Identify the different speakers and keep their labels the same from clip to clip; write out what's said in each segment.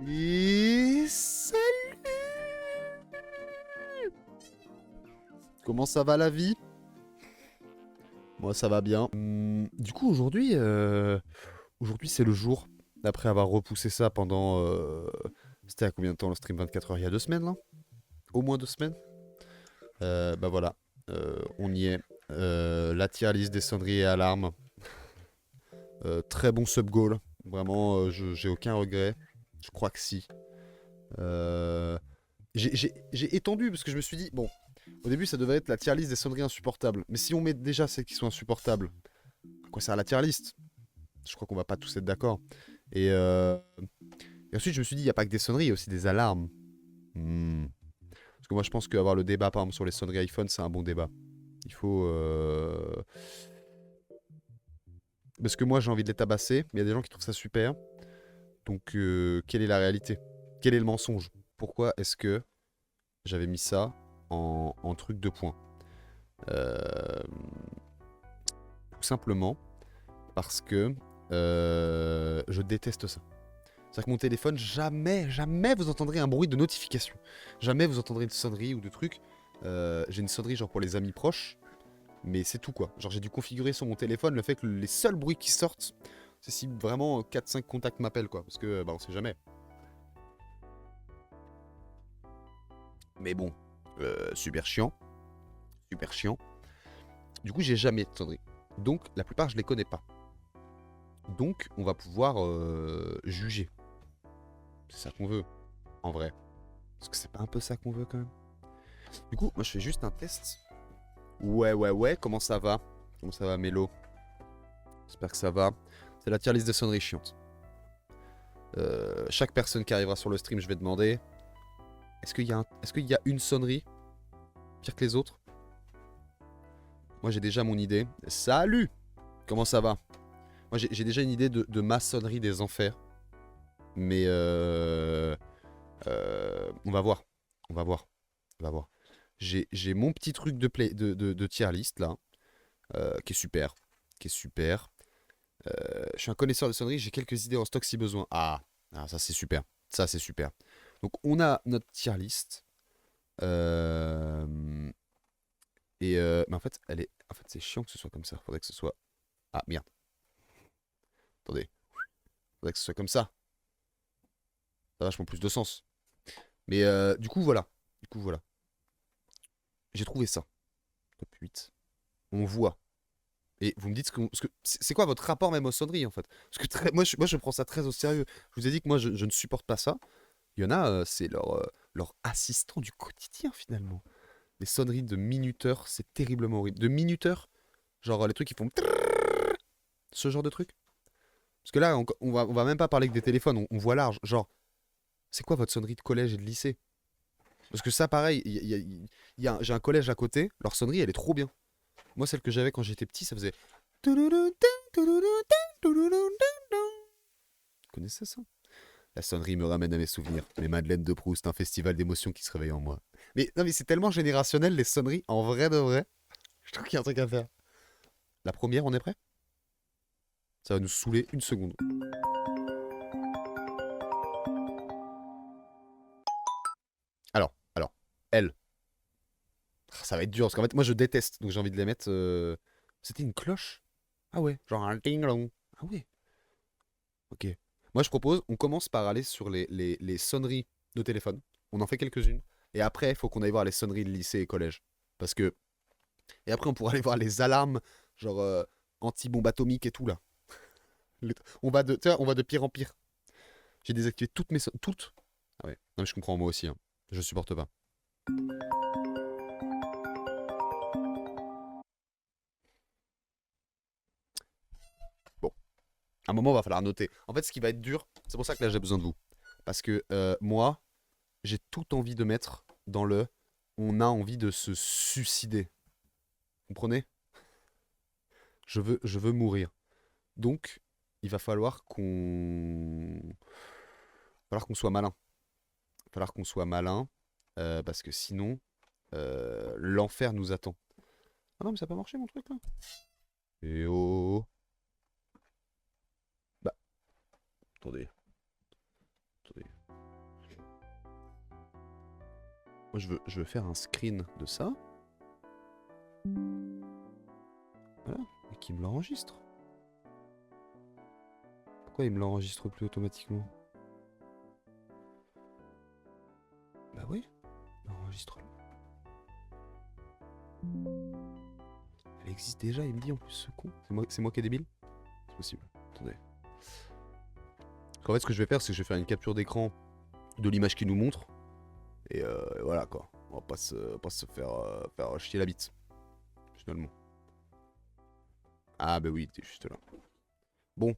Speaker 1: Et salut! Comment ça va la vie? Moi ça va bien. Du coup aujourd'hui c'est le jour. Après avoir repoussé ça pendant... C'était à combien de temps le stream? 24 heures? Il y a 2 semaines là? Au moins 2 semaines? Bah voilà. On y est. La tier list des sonneries et alarmes. Très bon sub goal. Vraiment, j'ai aucun regret. Je crois que si. Euh, j'ai étendu parce que je me suis dit, bon, au début ça devait être la tier list des sonneries insupportables. Mais si on met déjà celles qui sont insupportables, à quoi sert la tier list? Je crois qu'on va pas tous être d'accord. Et ensuite je me suis dit, il n'y a pas que des sonneries, il y a aussi des alarmes. Parce que moi je pense qu'avoir le débat par exemple sur les sonneries iPhone, c'est un bon débat. Il faut... Parce que moi j'ai envie de les tabasser, mais il y a des gens qui trouvent ça super. Donc quelle est la réalité? Quel est le mensonge? Pourquoi est-ce que j'avais mis ça en truc de points? Euh, Tout simplement parce que je déteste ça. C'est-à-dire que mon téléphone, jamais vous entendrez un bruit de notification. Jamais vous entendrez une sonnerie ou de trucs. J'ai une sonnerie genre pour les amis proches, mais c'est tout quoi. Genre j'ai dû configurer sur mon téléphone le fait que les seuls bruits qui sortent, c'est si vraiment 4-5 contacts m'appellent quoi. Parce que bah on sait jamais. Mais bon, super chiant. Super chiant. Du coup j'ai jamais de sonnerie. Donc la plupart je les connais pas. Donc on va pouvoir juger. C'est ça qu'on veut, en vrai. Parce que c'est pas un peu ça qu'on veut quand même. Du coup, moi je fais juste un test. Ouais, comment ça va? Comment ça va Mélo? J'espère que ça va. C'est la tier list des sonneries chiantes. Chaque personne qui arrivera sur le stream, je vais demander est-ce qu'il y a une sonnerie pire que les autres? Moi j'ai déjà mon idée. Salut! Comment ça va? Moi j'ai déjà une idée de ma sonnerie des enfers. Mais on va voir. On va voir. On va voir. J'ai mon petit truc de tier list là, qui est super. Qui est super. Je suis un connaisseur de sonneries, j'ai quelques idées en stock si besoin. Ça c'est super. Ça c'est super. Donc on a notre tier list. Mais en fait, c'est chiant que ce soit comme ça. Faudrait que ce soit. Ah merde. Attendez. Faudrait que ce soit comme ça. Ça a vachement plus de sens. Mais du coup voilà. J'ai trouvé ça. Top 8. On voit. Et vous me dites c'est quoi votre rapport même aux sonneries en fait? Parce que moi je prends ça très au sérieux. Je vous ai dit que moi je ne supporte pas ça. Il y en a, c'est leur assistant du quotidien finalement. Les sonneries de minuteurs, c'est terriblement horrible. De minuteurs, genre les trucs qui font ce genre de trucs. Parce que là, on va même pas parler que des téléphones, on voit large. Genre, c'est quoi votre sonnerie de collège et de lycée? Parce que ça, pareil, j'ai un collège à côté, leur sonnerie, elle est trop bien. Moi, celle que j'avais quand j'étais petit, ça faisait. Vous connaissez ça? La sonnerie me ramène à mes souvenirs. Les Madeleines de Proust, un festival d'émotions qui se réveille en moi. Mais non, mais c'est tellement générationnel les sonneries, en vrai de vrai. Je trouve qu'il y a un truc à faire. La première, on est prêt? Ça va nous saouler une seconde. Alors, elle. Ça va être dur parce qu'en fait, moi je déteste, donc j'ai envie de les mettre. C'était une cloche? Ah ouais, genre un ting-long. Ah ouais, ok. Moi je propose, on commence par aller sur les sonneries de téléphone. On en fait quelques-unes. Et après, il faut qu'on aille voir les sonneries de lycée et collège. Parce que. Et après, on pourra aller voir les alarmes, genre anti-bombe atomique et tout là. On va de pire en pire. J'ai désactivé toutes mes toutes. Ah ouais. Non mais je comprends moi aussi. Hein. Je supporte pas. Bon, à un moment, il va falloir noter. En fait, ce qui va être dur, c'est pour ça que là, j'ai besoin de vous. Parce que moi, j'ai tout envie de mettre dans le on a envie de se suicider. Vous comprenez? Je veux mourir. Donc, il va falloir qu'on soit malin. Il va falloir qu'on soit malin. Parce que sinon, l'enfer nous attend. Ah non, mais ça n'a pas marché mon truc là. Et oh. Bah, attendez. Attendez. Moi, je veux faire un screen de ça. Voilà. Et qu'il me l'enregistre. Pourquoi il me l'enregistre plus automatiquement? Bah oui, enregistre-le. Elle existe déjà, il me dit en plus ce con. C'est moi qui est débile? C'est possible. Attendez. En fait, ce que je vais faire, c'est que je vais faire une capture d'écran de l'image qu'il nous montre. Et voilà quoi. On va pas se faire chier la bite. Finalement. Ah bah oui, t'es juste là. Bon.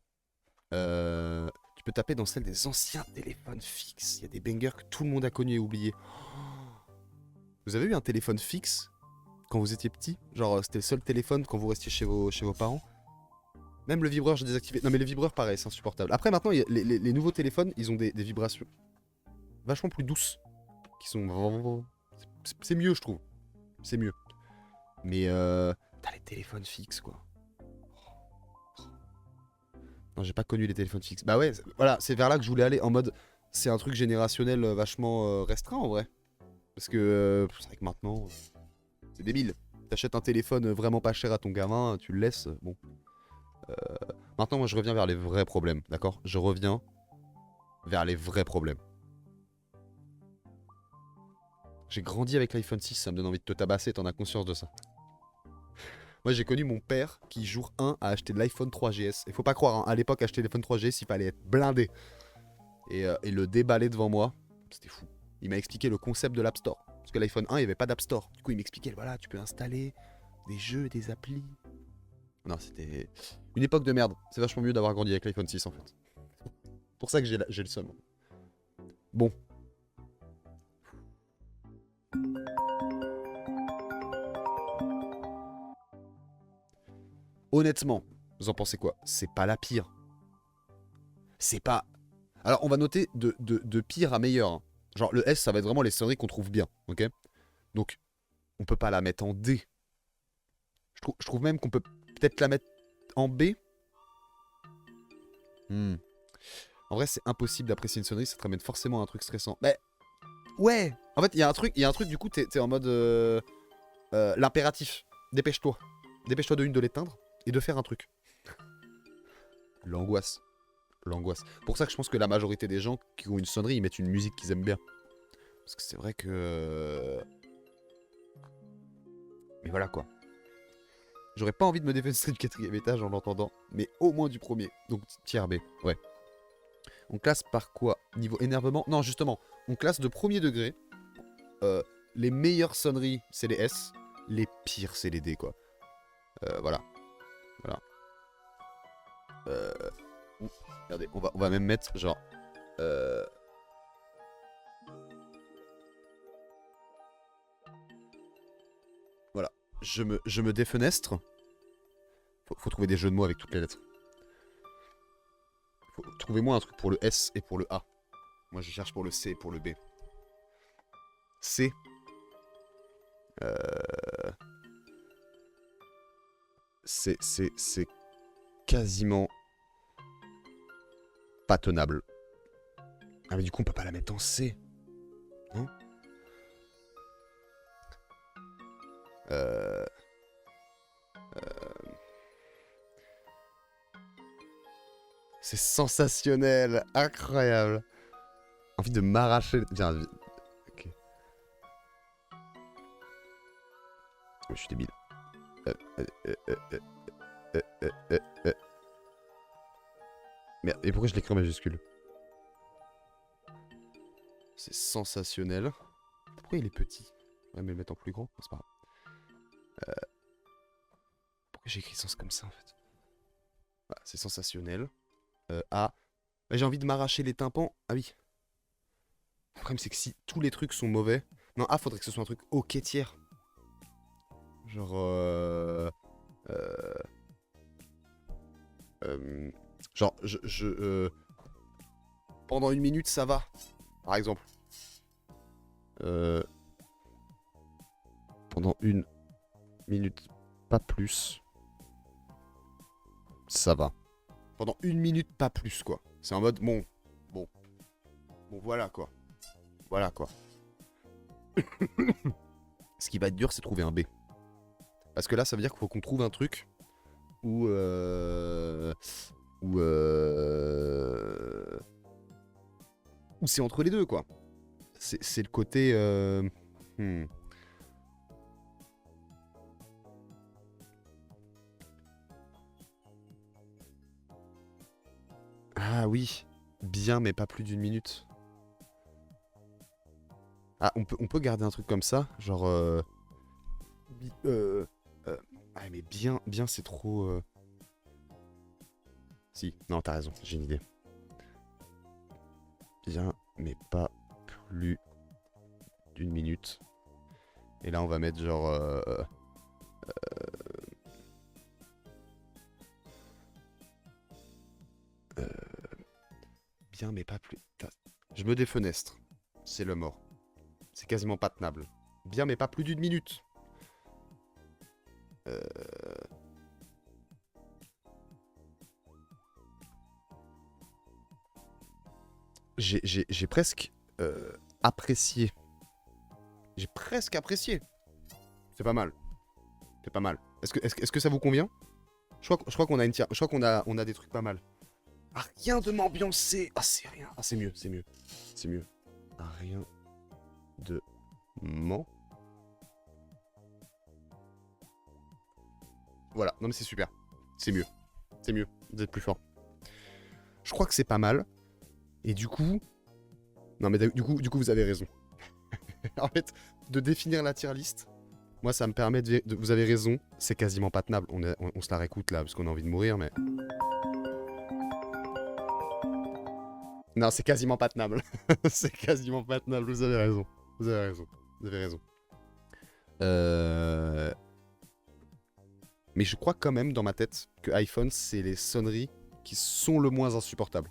Speaker 1: Tu peux taper dans celle des anciens téléphones fixes. Il y a des bangers que tout le monde a connus et oubliés. Vous avez eu un téléphone fixe quand vous étiez petit? Genre c'était le seul téléphone quand vous restiez chez vos parents? Même le vibreur, j'ai désactivé. Non mais le vibreur, pareil, c'est insupportable. Après maintenant, les nouveaux téléphones, ils ont des vibrations vachement plus douces. Qui sont... C'est mieux, je trouve. C'est mieux. Mais t'as les téléphones fixes, quoi. Non, j'ai pas connu les téléphones fixes. Bah ouais, voilà, c'est vers là que je voulais aller. En mode, c'est un truc générationnel vachement restreint, en vrai. Parce que c'est vrai que maintenant, c'est débile. T'achètes un téléphone vraiment pas cher à ton gamin, tu le laisses, bon. Maintenant, moi, je reviens vers les vrais problèmes, d'accord? Je reviens vers les vrais problèmes. J'ai grandi avec l'iPhone 6, ça me donne envie de te tabasser, t'en as conscience de ça. Moi, j'ai connu mon père qui, jour 1, a acheté de l'iPhone 3GS. Et faut pas croire, hein, à l'époque, acheter l'iPhone 3GS, il fallait être blindé. Et le déballer devant moi, c'était fou. Il m'a expliqué le concept de l'App Store. Parce que l'iPhone 1, il n'y avait pas d'App Store. Du coup, il m'expliquait, voilà, tu peux installer des jeux, des applis. Non, c'était une époque de merde. C'est vachement mieux d'avoir grandi avec l'iPhone 6, en fait. C'est pour ça que j'ai le seum. Bon. Honnêtement, vous en pensez quoi? C'est pas la pire. C'est pas... Alors, on va noter de pire à meilleur. Hein. Genre, le S, ça va être vraiment les sonneries qu'on trouve bien, ok? Donc, on peut pas la mettre en D. Je trouve même qu'on peut peut-être la mettre en B. En vrai, c'est impossible d'apprécier une sonnerie, ça te ramène forcément à un truc stressant. Mais, ouais! En fait, il y a un truc, du coup, t'es en mode... l'impératif. Dépêche-toi. Dépêche-toi de l'éteindre et de faire un truc. L'angoisse. L'angoisse. Pour ça que je pense que la majorité des gens qui ont une sonnerie, ils mettent une musique qu'ils aiment bien. Parce que c'est vrai que... Mais voilà quoi. J'aurais pas envie de me défenestrer du 4ème étage en l'entendant, mais au moins du premier. Donc tiers B, ouais. On classe par quoi? Niveau énervement? Non, justement, on classe de premier degré. Les meilleures sonneries, c'est les S. Les pires, c'est les D, quoi. Voilà. Voilà. Regardez, on va même mettre genre... Voilà. Je me défenestre. Faut trouver des jeux de mots avec toutes les lettres. Trouvez-moi un truc pour le S et pour le A. Moi, je cherche pour le C et pour le B. C. C'est quasiment pas tenable. Ah mais du coup on peut pas la mettre en C. Non. C'est sensationnel, incroyable. Envie de m'arracher. Viens, ok. Je suis débile. Merde, et pourquoi je l'écris en majuscule? C'est sensationnel. Pourquoi il est petit? Ouais, mais le mettre en plus grand, c'est pas grave. Pourquoi j'ai écrit sens comme ça en fait? Voilà, c'est sensationnel. A. J'ai envie de m'arracher les tympans. Ah oui. Le problème c'est que si tous les trucs sont mauvais. Non, A, faudrait que ce soit un truc ok tiers. Genre genre pendant 1 minute ça va. Par exemple. Pendant 1 minute, pas plus. Ça va. Pendant 1 minute, pas plus, quoi. C'est en mode, bon, voilà, quoi. Voilà, quoi. Ce qui va être dur, c'est trouver un B. Parce que là, ça veut dire qu'il faut qu'on trouve un truc où... où... où c'est entre les deux, quoi. C'est le côté... hmm. Ah oui, bien, mais pas plus d'une minute. Ah, on peut garder un truc comme ça, genre... ah, mais bien, bien, c'est trop... Si, non, t'as raison, j'ai une idée. Bien, mais pas plus d'une minute. Et là, on va mettre genre... euh, bien, mais pas plus... Je me défenestre. C'est le mort. C'est quasiment pas tenable. Bien, mais pas plus d'une minute. Euh... J'ai presque apprécié. J'ai presque apprécié. C'est pas mal. C'est pas mal. Est-ce que ça vous convient? Je crois qu'on a une je crois on a des trucs pas mal. Ah, rien de m'ambiancer. Ah, c'est rien. Ah, c'est mieux, c'est mieux. C'est mieux. Ah, rien de m'en... Voilà. Non, mais c'est super. C'est mieux. C'est mieux. Vous êtes plus fort. Je crois que c'est pas mal. Et du coup... Non, mais du coup, vous avez raison. En fait, de définir la tier list, moi, ça me permet vous avez raison, c'est quasiment pas tenable. On se la réécoute là, parce qu'on a envie de mourir, mais... Non, c'est quasiment pas tenable. C'est quasiment pas tenable, vous avez raison. Vous avez raison. Vous avez raison. Mais je crois quand même, dans ma tête, que iPhone, c'est les sonneries qui sont le moins insupportables.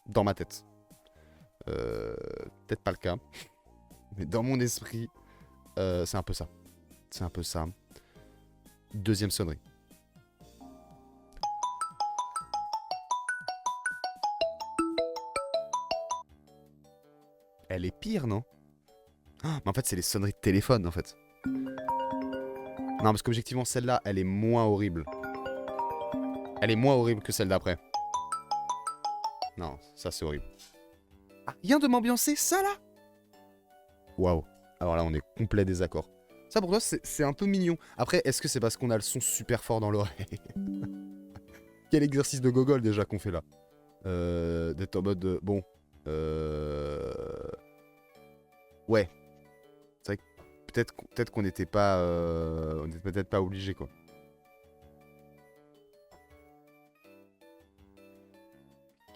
Speaker 1: Dans ma tête. Peut-être pas le cas. Mais dans mon esprit, c'est un peu ça. C'est un peu ça. Deuxième sonnerie. Elle est pire, non? Ah, mais en fait, c'est les sonneries de téléphone, en fait. Non, parce qu'objectivement, celle-là, elle est moins horrible. Elle est moins horrible que celle d'après. Non, ça, c'est horrible. Ah, rien de m'ambiancer, ça, là? Waouh. Alors là, on est complet désaccord. Ça, pour toi, c'est un peu mignon. Après, est-ce que c'est parce qu'on a le son super fort dans l'oreille? Quel exercice de gogol, déjà, qu'on fait là? D'être en mode... bon... Ouais. C'est vrai que peut-être qu'on n'était pas... on n'était peut-être pas obligé, quoi.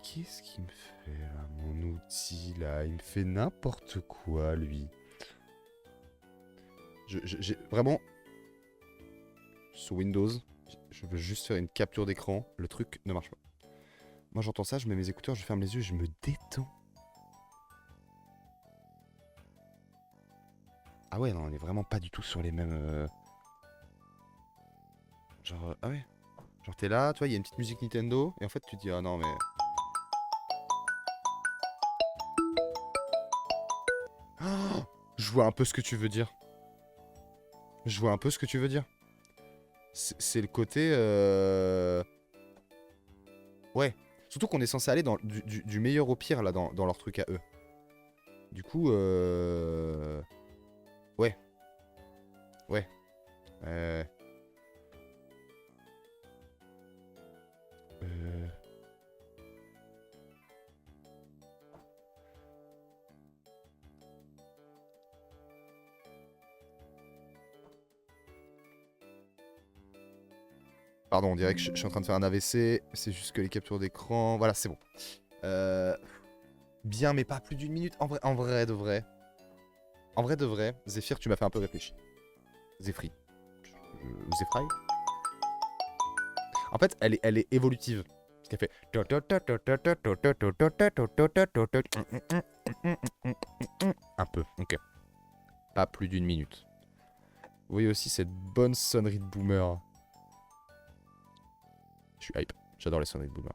Speaker 1: Qu'est-ce qu'il me fait, là, mon outil, là? Il me fait n'importe quoi, lui. J'ai vraiment... Sur Windows, je veux juste faire une capture d'écran. Le truc ne marche pas. Moi, j'entends ça, je mets mes écouteurs, je ferme les yeux, je me détends. Ah ouais, non, on est vraiment pas du tout sur les mêmes... Genre, ah ouais. Genre, t'es là, tu vois, il y a une petite musique Nintendo, et en fait, tu te dis, ah non, mais... Oh, je vois un peu ce que tu veux dire. Je vois un peu ce que tu veux dire. C'est le côté... Ouais. Surtout qu'on est censé aller dans du meilleur au pire, là, dans leur truc à eux. Du coup, ouais. Ouais. Euh... Euh... Pardon, on dirait que je suis en train de faire un AVC. C'est juste que les captures d'écran... Voilà, c'est bon. Bien, mais pas plus d'une minute. En vrai de vrai. En vrai de vrai, Zephyr, tu m'as fait un peu réfléchir. Zephyr. Zephyr. En fait, elle est évolutive. Parce qu'elle fait... Un peu, ok. Pas plus d'une minute. Vous voyez aussi cette bonne sonnerie de boomer. Je suis hype. J'adore les sonneries de boomer.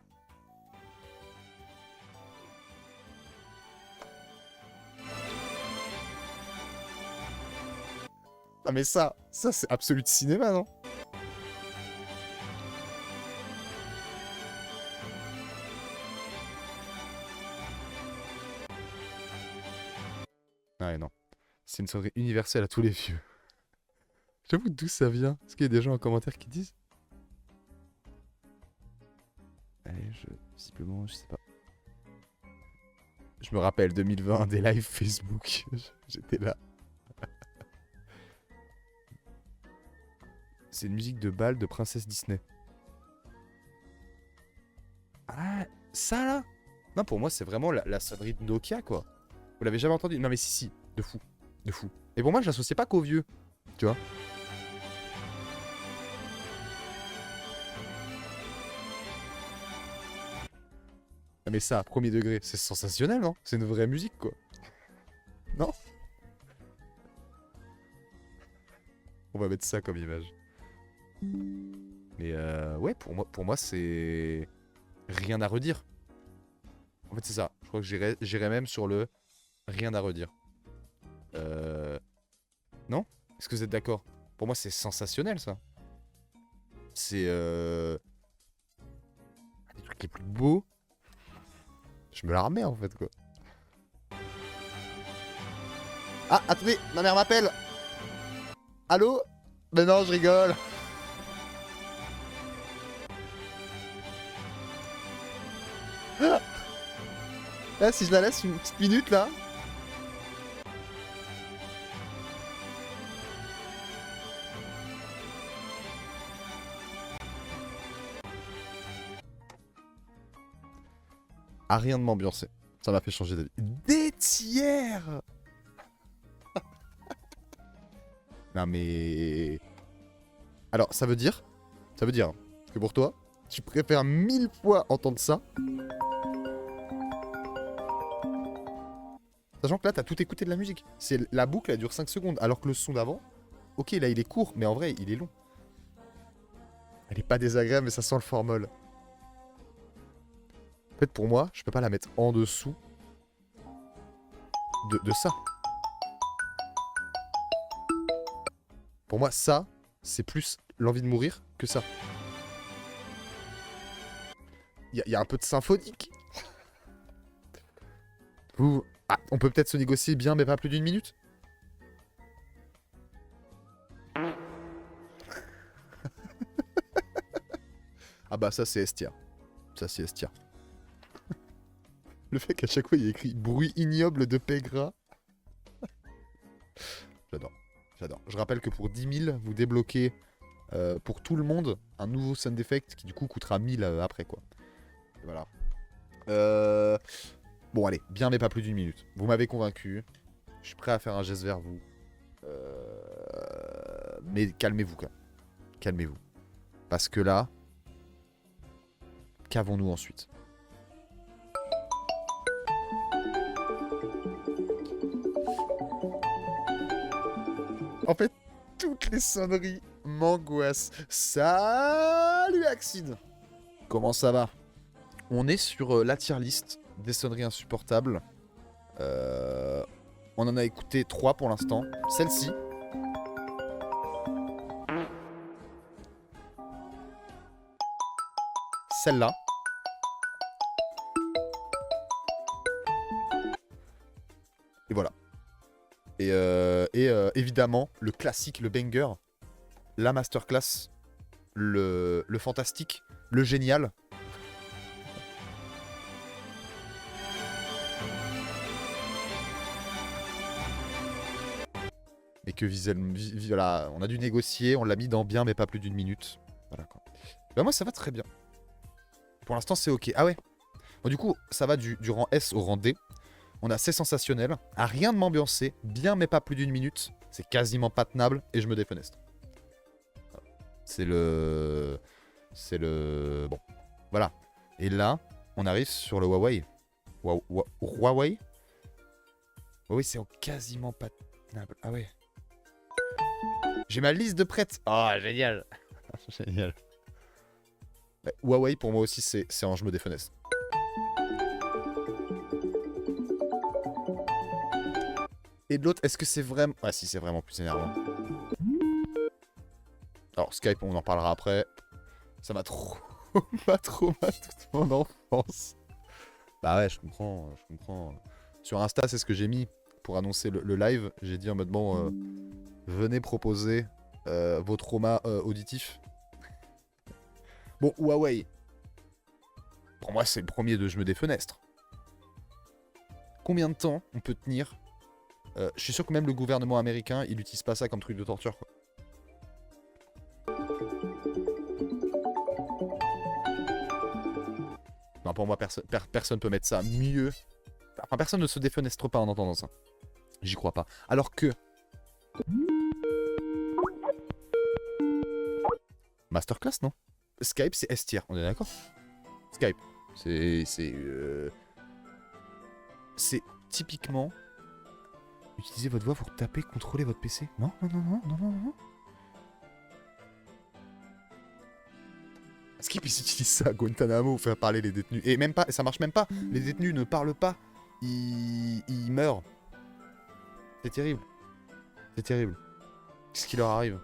Speaker 1: Ah mais ça c'est absolu de cinéma, non? Ouais, non. C'est une sonnerie universelle à tous les vieux. J'avoue, d'où ça vient? Est-ce qu'il y a des gens en commentaire qui disent? Allez, visiblement, je sais pas. Je me rappelle 2020, des lives Facebook. J'étais là. C'est une musique de bal de princesse Disney. Ah, ça là? Non, pour moi, c'est vraiment la sonnerie de Nokia, quoi. Vous l'avez jamais entendu? Non, mais si, de fou. De fou. Et pour moi, je l'associais pas qu'aux vieux. Tu vois? Ah, mais ça, premier degré, c'est sensationnel, non? C'est une vraie musique, quoi. Non? On va mettre ça comme image. Mais ouais, pour moi c'est rien à redire. En fait, c'est ça. Je crois que j'irais même sur le rien à redire. Non? Est-ce que vous êtes d'accord? Pour moi, c'est sensationnel, ça. C'est un des trucs les plus beaux. Je me la remets, en fait, quoi. Ah, attendez, ma mère m'appelle. Allô? Mais non, je rigole. Là, si je la laisse une petite minute, là. Ah, rien de m'ambiancer. Ça m'a fait changer d'avis. Des tiers. Non, mais... Alors, ça veut dire que pour toi, tu préfères 1000 fois entendre ça. Sachant que là, t'as tout écouté de la musique. La boucle, elle dure 5 secondes. Alors que le son d'avant, ok, là, il est court, mais en vrai, il est long. Elle est pas désagréable, mais ça sent le formol. En fait, pour moi, je peux pas la mettre en dessous de ça. Pour moi, ça, c'est plus l'envie de mourir que ça. Il y a un peu de symphonique. Ah, on peut peut-être se négocier bien, mais pas plus d'une minute. Ah bah ça, c'est Estia. Ça, c'est Estia. Le fait qu'à chaque fois, il y a écrit « bruit ignoble de paix gras ». J'adore. J'adore. Je rappelle que pour 10 000, vous débloquez pour tout le monde un nouveau sound effect qui du coup coûtera 1000 après, quoi. Et voilà. Bon, allez, bien mais pas plus d'une minute. Vous m'avez convaincu. Je suis prêt à faire un geste vers vous. Mais calmez-vous, quand même. Calmez-vous. Parce que là, qu'avons-nous ensuite? En fait, toutes les sonneries m'angoissent. Salut Axine! Comment ça va? On est sur la tier list des sonneries insupportables. On en a écouté 3 pour l'instant. Celle-ci. Celle-là. Et voilà. Et évidemment, le classique, le banger, la masterclass, le fantastique, le génial. Et que voilà, on a dû négocier, on l'a mis dans bien mais pas plus d'une minute. Voilà quoi. Bah moi ça va très bien. Pour l'instant c'est ok. Ah ouais. Bon du coup ça va du rang S au rang D. On a c'est sensationnel, à rien de m'ambiancer, bien mais pas plus d'une minute. C'est quasiment pas tenable et je me défenestre. C'est le... Bon. Voilà. Et là, on arrive sur le Huawei. Huawei. Oui, c'est quasiment pas tenable. Ah ouais. J'ai ma liste de prêtes. Ah, génial. Génial. Ouais, Huawei, pour moi aussi, c'est en je me défenestre. Et de l'autre, est-ce que c'est vraiment... Ah si, c'est vraiment plus énervant. Alors Skype, on en parlera après. Ça m'a trop... pas trop mal toute mon enfance. Bah ouais, je comprends, je comprends. Sur Insta, c'est ce que j'ai mis pour annoncer le live. J'ai dit en mode, bon, venez proposer vos traumas auditifs. Bon, Huawei. Pour moi, c'est le premier de je me défenestre. Combien de temps on peut tenir je suis sûr que même le gouvernement américain, il utilise pas ça comme truc de torture, quoi. Non, pour moi, personne peut mettre ça mieux. Enfin, personne ne se défenestre pas en entendant ça. J'y crois pas. Alors que... Masterclass, non? Skype, c'est S-tier, on est d'accord? Skype, c'est typiquement... Utilisez votre voix pour taper, contrôler votre PC. Non, non, non, non, non, non, non. Skype, ils utilisent ça à Guantanamo pour faire parler les détenus. Et même pas, ça marche même pas. Les détenus ne parlent pas. Ils meurent. C'est terrible. C'est terrible. Qu'est-ce qui leur arrive?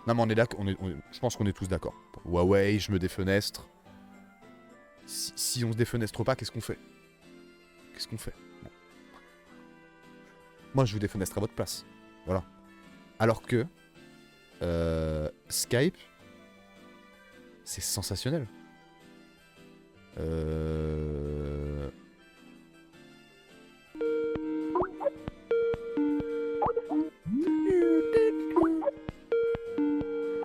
Speaker 1: Non, mais on est d'accord. Je pense qu'on est tous d'accord. Huawei, je me défenestre. Si on se défenestre pas, qu'est-ce qu'on fait? Qu'est-ce qu'on fait? Bon. Moi, je vous défenestre à votre place. Voilà. Alors que... Skype... C'est sensationnel.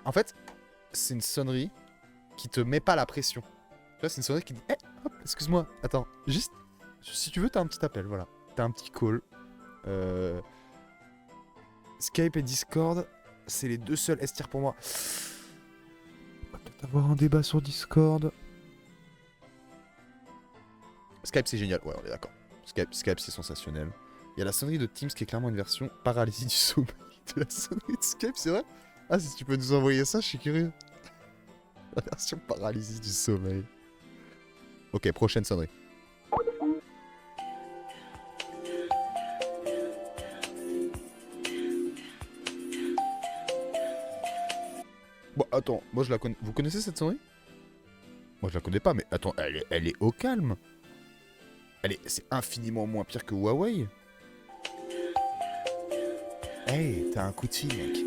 Speaker 1: En fait, c'est une sonnerie qui te met pas la pression. Tu vois, c'est une sonnerie qui dit hey, hop, excuse-moi, attends, juste, si tu veux, t'as un petit appel, voilà. T'as un petit call. Skype et Discord, c'est les deux seuls S-tier pour moi. On va peut-être avoir un débat sur Discord. Skype, c'est génial, ouais, on est d'accord. Skype, c'est sensationnel. Il y a la sonnerie de Teams qui est clairement une version paralysie du sommeil de la sonnerie de Skype, c'est vrai? Ah, si tu peux nous envoyer ça, je suis curieux. La version paralysie du sommeil. Ok, prochaine sonnerie. Bon, attends, moi je la connais. Vous connaissez cette sonnerie? Moi je la connais pas, mais attends, elle est au calme. C'est infiniment moins pire que Huawei. Hey, t'as un coup de fil, mec.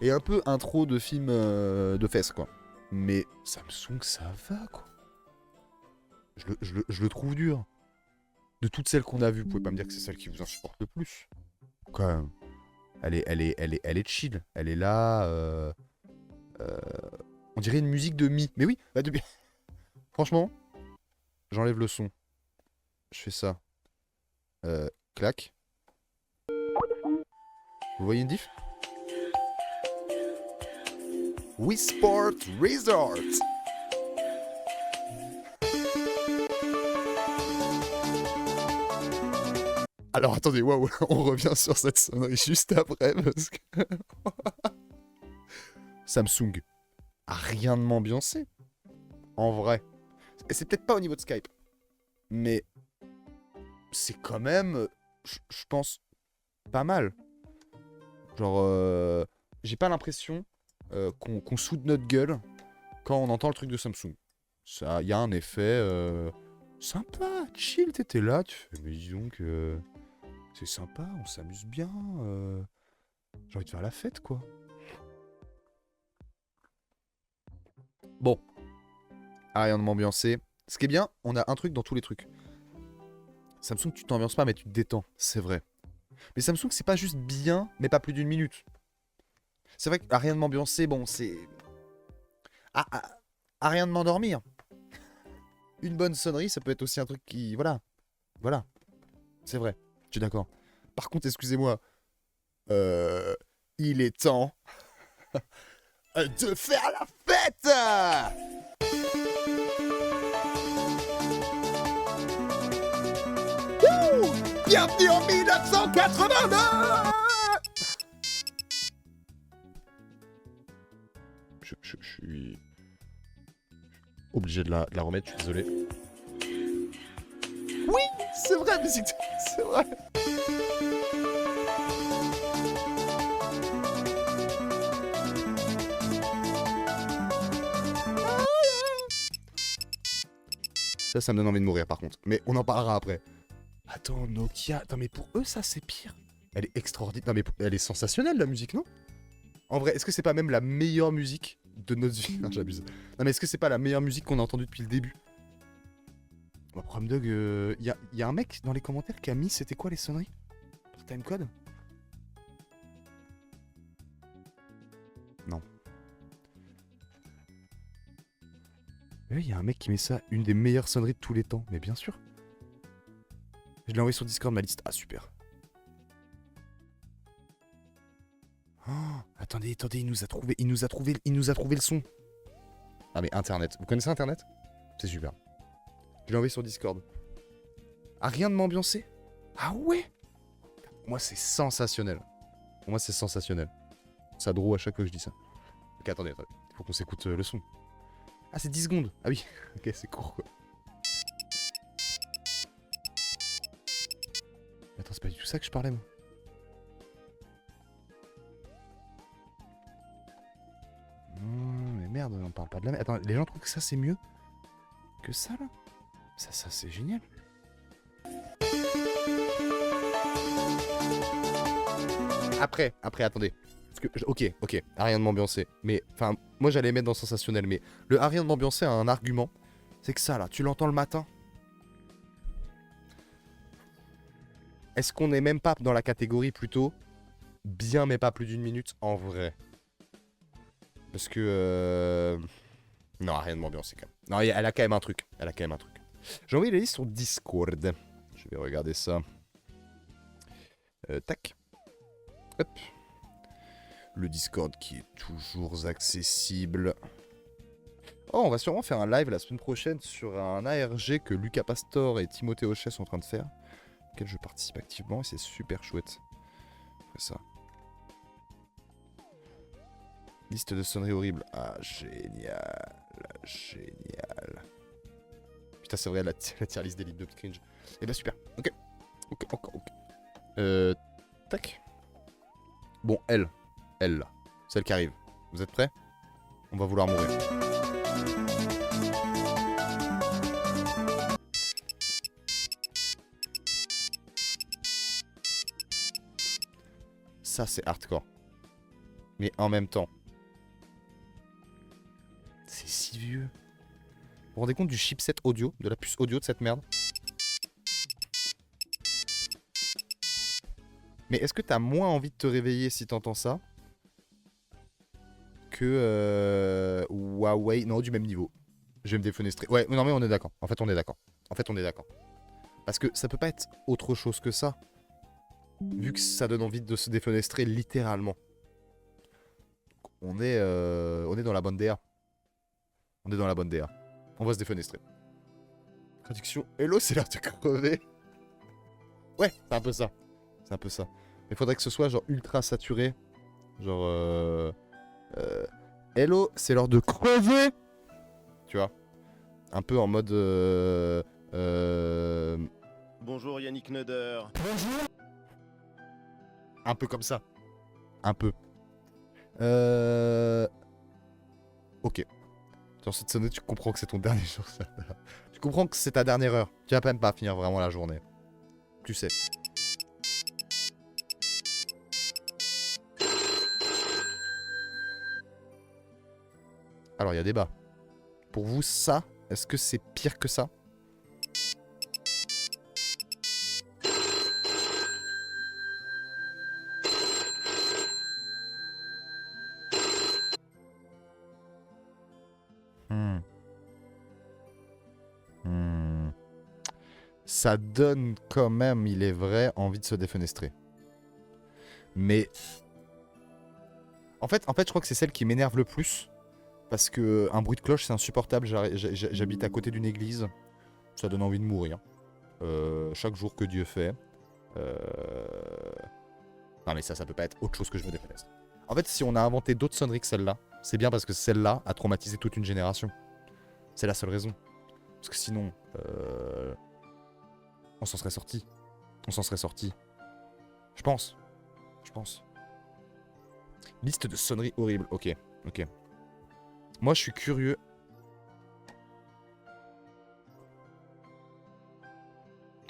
Speaker 1: Et un peu intro de film de fesses, quoi. Mais Samsung, ça va, quoi. Je le trouve dur. De toutes celles qu'on a vues, vous pouvez pas me dire que c'est celle qui vous insupporte le plus. Quand même. Elle est chill. Elle est là. On dirait une musique de Mi. Mais oui, bah depuis... Franchement, j'enlève le son. Je fais ça. Clac. Vous voyez une diff? Wii Sport Resort. Alors attendez, waouh, on revient sur cette sonnerie juste après parce que Samsung a rien de m'ambiancé. En vrai. Et c'est peut-être pas au niveau de Skype. Mais c'est quand même, je pense, pas mal. Genre, j'ai pas l'impression qu'on soude notre gueule quand on entend le truc de Samsung. Ça, y a un effet sympa, chill, t'étais là, tu fais, mais disons que c'est sympa, on s'amuse bien. J'ai envie de faire la fête, quoi. Bon. Rien de m'ambiancer. Ce qui est bien, on a un truc dans tous les trucs. Samsung, tu t'ambiances pas, mais tu te détends, c'est vrai. Mais Samsung, c'est pas juste bien, mais pas plus d'une minute. C'est vrai qu'à rien de m'ambiancer, bon, c'est... À rien de m'endormir. Une bonne sonnerie, ça peut être aussi un truc qui... Voilà. Voilà. C'est vrai. Je suis d'accord. Par contre, excusez-moi. Il est temps... de faire la fête! Wouh! Bienvenue en 1982! Je suis obligé de la remettre, je suis désolé. Oui, c'est vrai, mais c'est vrai. Ça me donne envie de mourir par contre. Mais on en parlera après. Attends, Nokia. Attends, mais pour eux, ça, c'est pire. Elle est extraordinaire. Non, mais elle est sensationnelle, la musique, non? En vrai, est-ce que c'est pas même la meilleure musique de notre vie? Non, j'abuse. Non, mais est-ce que c'est pas la meilleure musique qu'on a entendue depuis le début? Bah, Promdog, y a un mec dans les commentaires qui a mis c'était quoi les sonneries? Par timecode? Non. Oui, il y a un mec qui met ça, une des meilleures sonneries de tous les temps. Mais bien sûr. Je l'ai envoyé sur Discord, ma liste. Ah, super. Oh, attendez, il nous a trouvé le son. Ah mais Internet. Vous connaissez Internet? C'est super. Je l'ai envoyé sur Discord. Ah, rien de m'ambiancer? Ah ouais? Moi, c'est sensationnel. Pour moi, c'est sensationnel. Ça drôle à chaque fois que je dis ça. Ok, attendez. Faut qu'on s'écoute le son. Ah, c'est 10 secondes. Ah oui. Ok, c'est court, quoi. Attends, c'est pas du tout ça que je parlais, moi. Mais merde, on parle pas de la merde. Attends, les gens trouvent que ça, c'est mieux que ça, là? Ça, c'est génial. Après, attendez. Parce que, ok, rien de m'ambiancer. Mais, enfin, moi j'allais mettre dans sensationnel, mais le rien de m'ambiancer a un argument. C'est que ça, là, tu l'entends le matin. Est-ce qu'on n'est même pas dans la catégorie plutôt bien, mais pas plus d'une minute en vrai? Parce que. Non, rien de m'ambiancer quand même. Non, elle a quand même un truc. J'ai envoyé les listes sur Discord. Je vais regarder ça. Tac. Hop. Le Discord qui est toujours accessible. Oh, on va sûrement faire un live la semaine prochaine sur un ARG que Lucas Pastor et Timothée Hochet sont en train de faire. Auquel je participe activement et c'est super chouette. Après ça. Liste de sonneries horribles. Ah, génial. Putain, c'est vrai, la tier list des livres de cringe. Eh bah, super. Ok. Tac. Bon, elle là. Celle qui arrive. Vous êtes prêts? On va vouloir mourir. Ça, c'est hardcore. Mais en même temps, c'est si vieux. Vous vous rendez compte du chipset audio, de la puce audio de cette merde? Mais est-ce que t'as moins envie de te réveiller si t'entends ça que Huawei? Non, du même niveau. Je vais me défenestrer. Ouais, non mais on est d'accord. En fait, on est d'accord. Parce que ça peut pas être autre chose que ça. Vu que ça donne envie de se défenestrer littéralement. On est dans la bonne DA. On va se défenestrer. Traduction. Hello, c'est l'heure de crever. Ouais, c'est un peu ça. Mais faudrait que ce soit genre ultra saturé. Genre hello, c'est l'heure de crever. Tu vois. Un peu en mode
Speaker 2: Bonjour Yannick Neuder.
Speaker 1: Bonjour. Un peu comme ça. Ok. Dans cette sonnerie, tu comprends que c'est ton dernier jour. Tu comprends que c'est ta dernière heure. Tu vas même pas finir vraiment la journée. Tu sais. Alors, il y a débat. Pour vous, ça, est-ce que c'est pire que ça? Ça donne quand même, il est vrai, envie de se défenestrer. Mais... En fait, je crois que c'est celle qui m'énerve le plus. Parce que un bruit de cloche, c'est insupportable. J'habite à côté d'une église. Ça donne envie de mourir. Chaque jour que Dieu fait. Non mais ça peut pas être autre chose que je me défenestre. En fait, si on a inventé d'autres sonneries que celle-là, c'est bien parce que celle-là a traumatisé toute une génération. C'est la seule raison. Parce que sinon... on s'en serait sorti. Je pense. Liste de sonneries horribles. Ok. Moi, je suis curieux.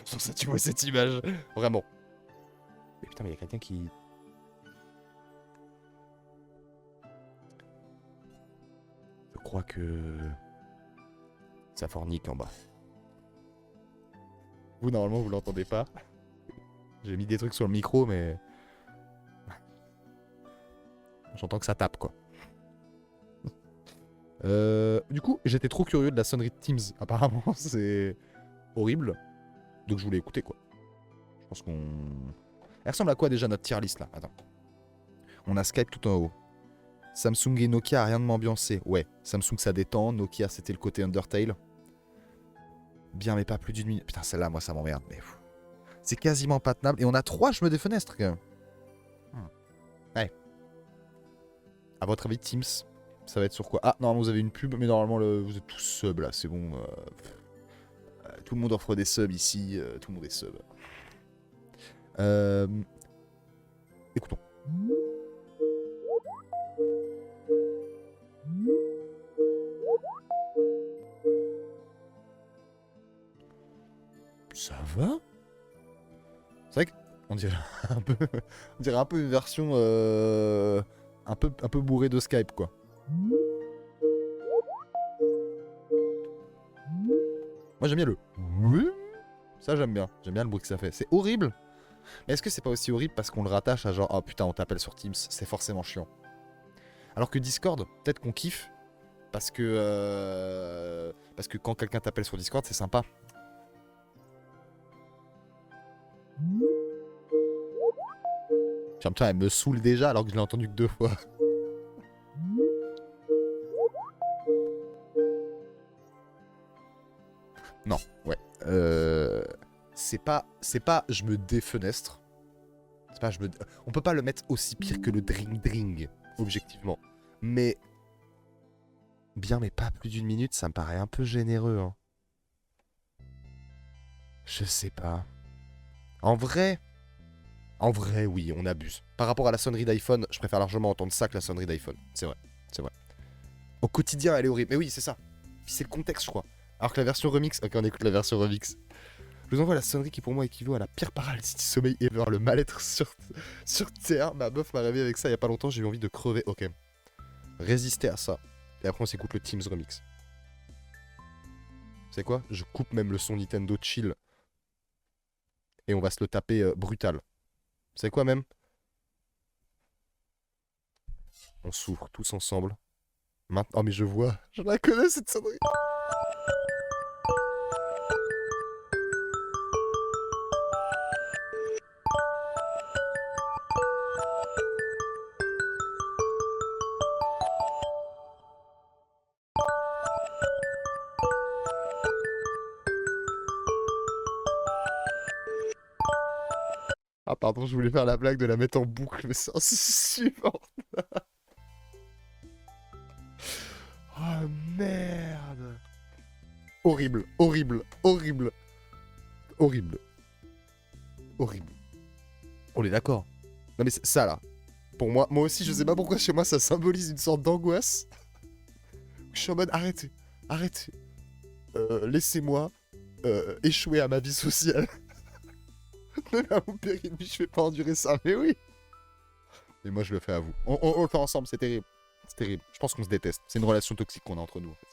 Speaker 1: Sur ça, tu vois cette image. Vraiment. Mais putain, mais il y a quelqu'un qui... Je crois que... Ça fornique en bas. Vous, normalement, vous l'entendez pas. J'ai mis des trucs sur le micro, mais... J'entends que ça tape, quoi. Du coup, j'étais trop curieux de la sonnerie de Teams. Apparemment, c'est horrible. Donc je voulais écouter, quoi. Je pense qu'on... Elle ressemble à quoi déjà notre tier list, là? Attends. On a Skype tout en haut. Samsung et Nokia, rien de m'ambiancer. Ouais, Samsung ça détend, Nokia c'était le côté Undertale. Bien, mais pas plus d'une minute. Putain, celle-là, moi ça m'emmerde. Mais c'est quasiment pas tenable. Et on a 3 chemins des fenêtres, quand même. Ouais. À votre avis, Teams, ça va être sur quoi? Ah, normalement vous avez une pub, mais normalement vous êtes tous sub là, c'est bon. Tout le monde offre des subs ici, tout le monde est sub. Écoutons. Ça va? C'est vrai qu'on dirait un peu, on dirait un peu une version un peu bourrée de Skype, quoi. Moi j'aime bien le... Ça j'aime bien le bruit que ça fait. C'est horrible. Mais est-ce que c'est pas aussi horrible parce qu'on le rattache à genre oh putain on t'appelle sur Teams, c'est forcément chiant. Alors que Discord, peut-être qu'on kiffe parce que quand quelqu'un t'appelle sur Discord c'est sympa. Putain elle me saoule déjà alors que je l'ai entendu que 2 fois. Non, ouais. C'est pas je me défenestre. C'est pas on peut pas le mettre aussi pire que le dring, objectivement. Mais bien, mais pas plus d'une minute, ça me paraît un peu généreux. Hein. Je sais pas. En vrai, oui, on abuse. Par rapport à la sonnerie d'iPhone, je préfère largement entendre ça que la sonnerie d'iPhone. C'est vrai, c'est vrai. Au quotidien, elle est horrible. Mais oui, c'est ça. Puis c'est le contexte, je crois. Alors que la version remix... Ok, on écoute la version remix. Je vous envoie la sonnerie qui pour moi équivaut à la pire paralysie du sommeil ever, le mal-être sur Terre. Ma meuf m'a réveillé avec ça il y a pas longtemps, j'ai eu envie de crever. Ok. Résister à ça. Et après on s'écoute le Teams remix. C'est quoi? Je coupe même le son Nintendo chill. Et on va se le taper brutal. C'est quoi même? On souffre tous ensemble. Maintenant... Oh mais je vois. Je la connais cette sonnerie. Ah pardon, je voulais faire la blague de la mettre en boucle, mais c'est insupportable. Oh merde. Horrible, horrible, horrible. Horrible. Horrible. On est d'accord. Non mais ça là, pour moi aussi je sais pas pourquoi chez moi ça symbolise une sorte d'angoisse. Je suis en mode arrêtez, arrêtez. Laissez-moi échouer à ma vie sociale. Même à mon pire ennemi, je vais pas endurer ça, mais oui. Et moi je le fais à vous. On le fait ensemble, c'est terrible. C'est terrible. Je pense qu'on se déteste. C'est une relation toxique qu'on a entre nous en fait.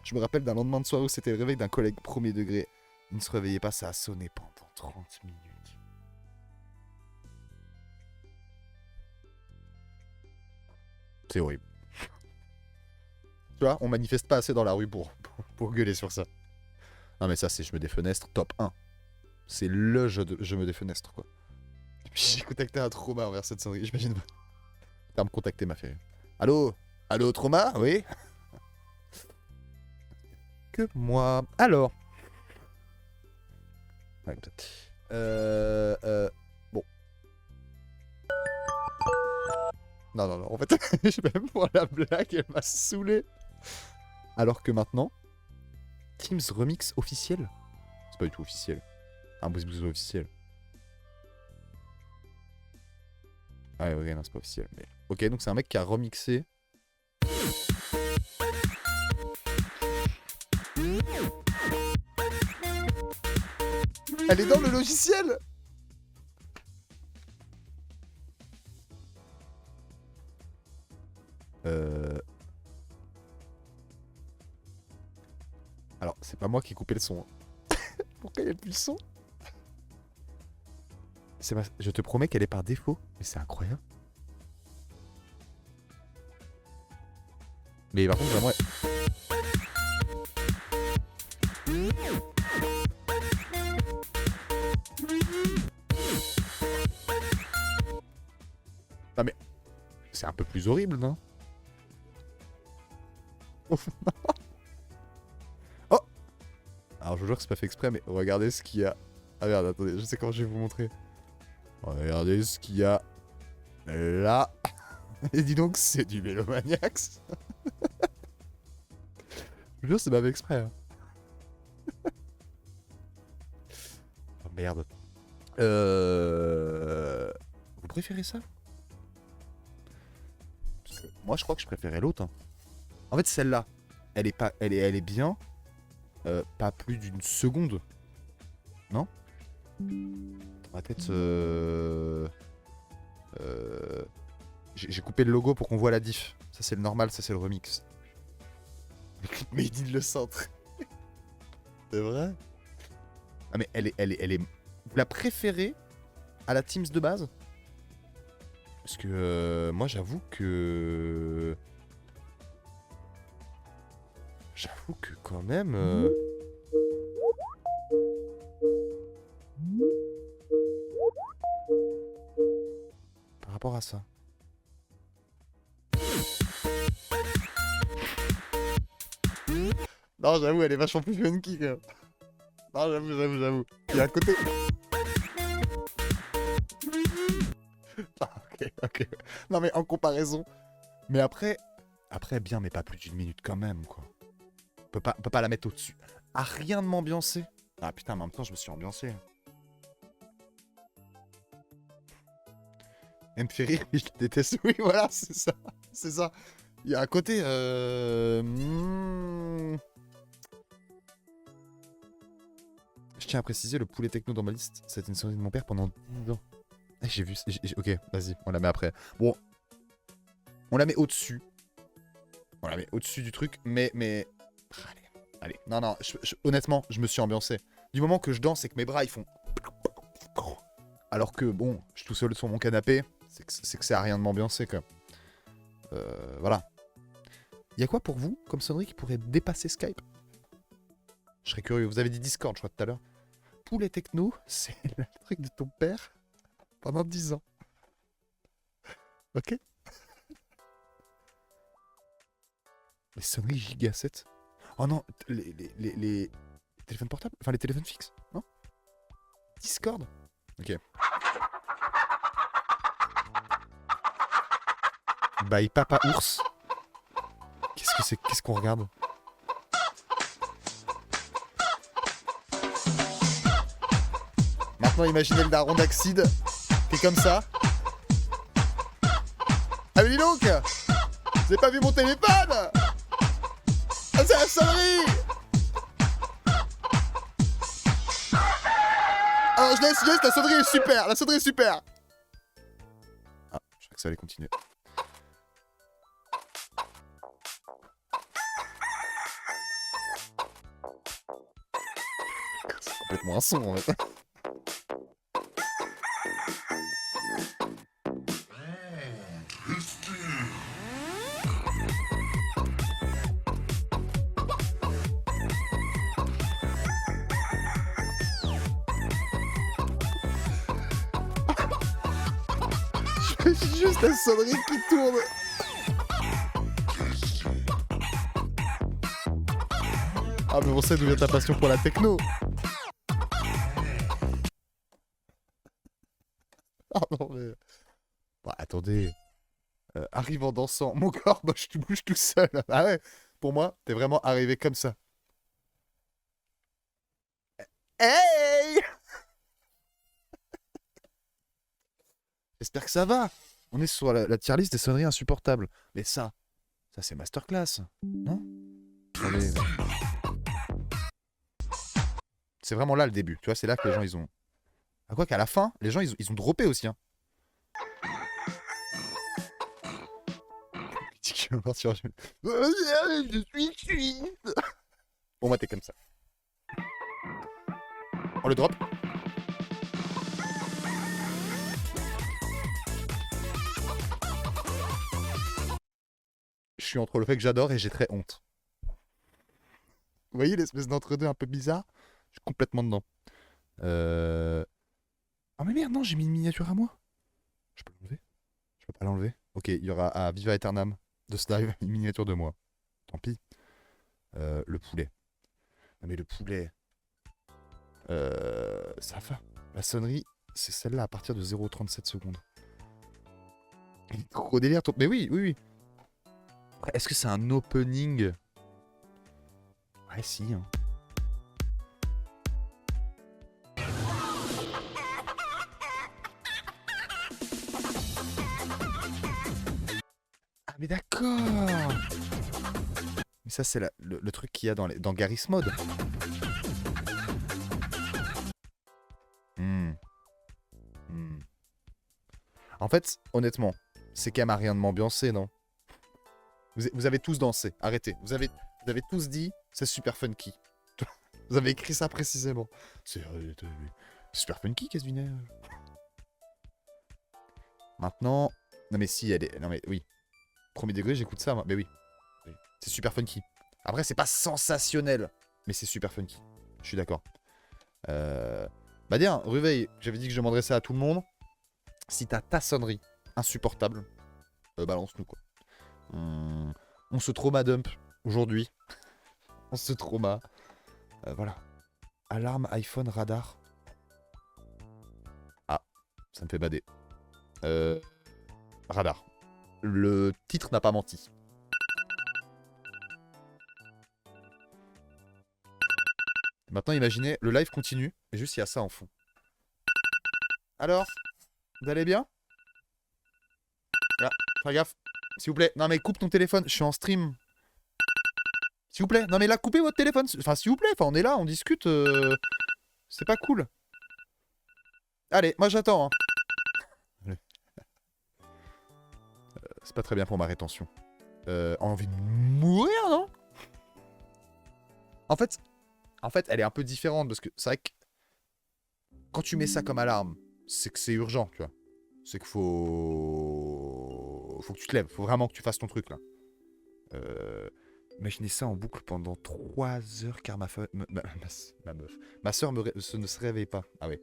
Speaker 1: Je me rappelle d'un lendemain de soirée où c'était le réveil d'un collègue premier degré. Il ne se réveillait pas, ça a sonné pendant 30 minutes. C'est horrible. Tu vois, on manifeste pas assez dans la rue pour gueuler sur ça. Non mais ça c'est je me défenestre top 1. C'est le jeu de je me défenestre quoi. Et puis j'ai contacté un trauma envers cette sonnerie, j'imagine pas. T'as me contacter m'a fait. Allô? Allô trauma? Oui? Que moi. Alors. Ouais, bon. Non, en fait, je vais même voir la blague, elle m'a saoulé. Alors que maintenant, Teams Remix officiel? C'est pas du tout officiel. Un bousse officiel. Ah ouais, ok, non, c'est pas officiel. Mais... Ok, donc c'est un mec qui a remixé. Elle est dans le logiciel. Alors, c'est pas moi qui ai coupé le son. Hein. Pourquoi il n'y a plus le son? Je te promets qu'elle est par défaut. Mais c'est incroyable. Mais par contre, vraiment... Non mais... C'est un peu plus horrible, non? Oh! Alors je vous jure que c'est pas fait exprès, mais regardez ce qu'il y a. Ah merde, attendez, je sais comment je vais vous montrer. Regardez ce qu'il y a là. Et dis donc, c'est du Vélomaniax. Je vous jure, c'est pas fait exprès. Hein. Oh merde. Vous préférez ça? Parce que moi, je crois que je préférais l'autre. Hein. En fait, celle-là, elle est bien. Pas plus d'une seconde. Non? On va peut-être... J'ai coupé le logo pour qu'on voit la diff. Ça, c'est le normal, ça, c'est le remix. Le clip Made in le centre. C'est vrai? Ah, mais elle est... Vous la préférez à la Teams de base? Parce que moi, j'avoue que... J'avoue que quand même... Par rapport à ça. Non, j'avoue, elle est vachement plus funky quand même. Non, j'avoue. Il y a un côté... Ah, ok. Non, mais en comparaison... Mais après, bien, mais pas plus d'une minute quand même, quoi. On peut pas la mettre au-dessus. À rien de m'ambiancer. Ah putain, mais en même temps, je me suis ambiancé. Elle me fait rire, mais je le déteste. Oui, voilà, c'est ça. C'est ça. Il y a un côté... Je tiens à préciser, le poulet techno dans ma liste, c'était une série de mon père pendant 10 ans. J'ai vu... Ok, vas-y, on la met après. Bon. On la met au-dessus. On la met au-dessus du truc, mais... Allez. Non, honnêtement, je me suis ambiancé. Du moment que je danse et que mes bras, ils font... Alors que, bon, je suis tout seul sur mon canapé, c'est que c'est à rien de m'ambiancer, quoi. Voilà. Il y a quoi pour vous, comme sonnerie, qui pourrait dépasser Skype? Je serais curieux. Vous avez dit Discord, je crois, tout à l'heure. Poulet techno, c'est le truc de ton père pendant 10 ans. Ok? Les sonneries giga 7. Oh non, les téléphones portables? Enfin, les téléphones fixes, non? Discord? Ok. By Papa Ours. Qu'est-ce que c'est? Qu'est-ce qu'on regarde? Maintenant, imaginez le daron d'Axid qui est comme ça. Ah mais dis donc! Vous avez pas vu mon téléphone? Ah, c'est la sonnerie! Alors je laisse, la sonnerie est super! La sonnerie est super! Ah, je crois que ça allait continuer. C'est complètement un son en fait. Juste la sonnerie qui tourne. Ah mais on sait d'où vient ta passion pour la techno. Ah non mais... Bah attendez. Arrive en dansant. Mon corps bouge tout seul. Ah ouais. Pour moi, t'es vraiment arrivé comme ça. Hey! J'espère que ça va. On est sur la tier list des sonneries insupportables. Mais ça c'est masterclass. Non? Allez.
Speaker 3: C'est vraiment là le début. Tu vois, c'est là que les gens, ils ont... Ah, quoi qu'à la fin, les gens, ils ont droppé aussi. Hein. Je suis suisse. Bon, moi, t'es comme ça. Oh, le drop. Je suis entre le fait que j'adore et j'ai très honte. Vous voyez l'espèce d'entre-deux un peu bizarre? Je suis complètement dedans. Oh mais merde, non, j'ai mis une miniature à moi. Je peux l'enlever? Je peux pas l'enlever. Ok, il y aura à Viva Aeternam de ce live une miniature de moi. Tant pis. Le poulet. Non mais le poulet. Ça va. La sonnerie, c'est celle-là à partir de 0,37 secondes. Il est trop délire. Mais oui, oui, oui. Après, est-ce que c'est un opening? Ouais, si. Hein. Ah, mais d'accord. Mais ça, c'est le truc qu'il y a dans Garry's Mod. En fait, honnêtement, c'est quand même à rien de m'ambiancer, non? Vous avez tous dansé, arrêtez. Vous avez tous dit, c'est super funky. Vous avez écrit ça précisément. C'est super funky, Casviner. Maintenant... Non mais si, elle est... Non mais oui. Premier degré, j'écoute ça, moi. Mais oui. C'est super funky. Après, c'est pas sensationnel. Mais c'est super funky. Je suis d'accord. Bah bien, Ruveil, j'avais dit que je demanderais ça à tout le monde. Si t'as ta sonnerie insupportable, balance-nous quoi. On se trauma dump aujourd'hui. On se trauma. Voilà. Alarme, iPhone, radar. Ah, ça me fait bader. Radar. Le titre n'a pas menti. Maintenant, imaginez, le live continue, et juste il y a ça en fond. Alors, vous allez bien? Ah, fais gaffe. S'il vous plaît. Non mais coupe ton téléphone, je suis en stream. S'il vous plaît. Non mais là, coupez votre téléphone. Enfin, s'il vous plaît, enfin, on est là, on discute. C'est pas cool. Allez, moi j'attends. Hein. C'est pas très bien pour ma rétention. Envie de mourir, non? En fait, elle est un peu différente parce que c'est vrai que quand tu mets ça comme alarme, c'est que c'est urgent, tu vois. C'est qu'il faut que tu te lèves, faut vraiment que tu fasses ton truc là. Imaginez ça en boucle pendant 3 heures car ma meuf, ma soeur ne se réveille pas. Ah oui.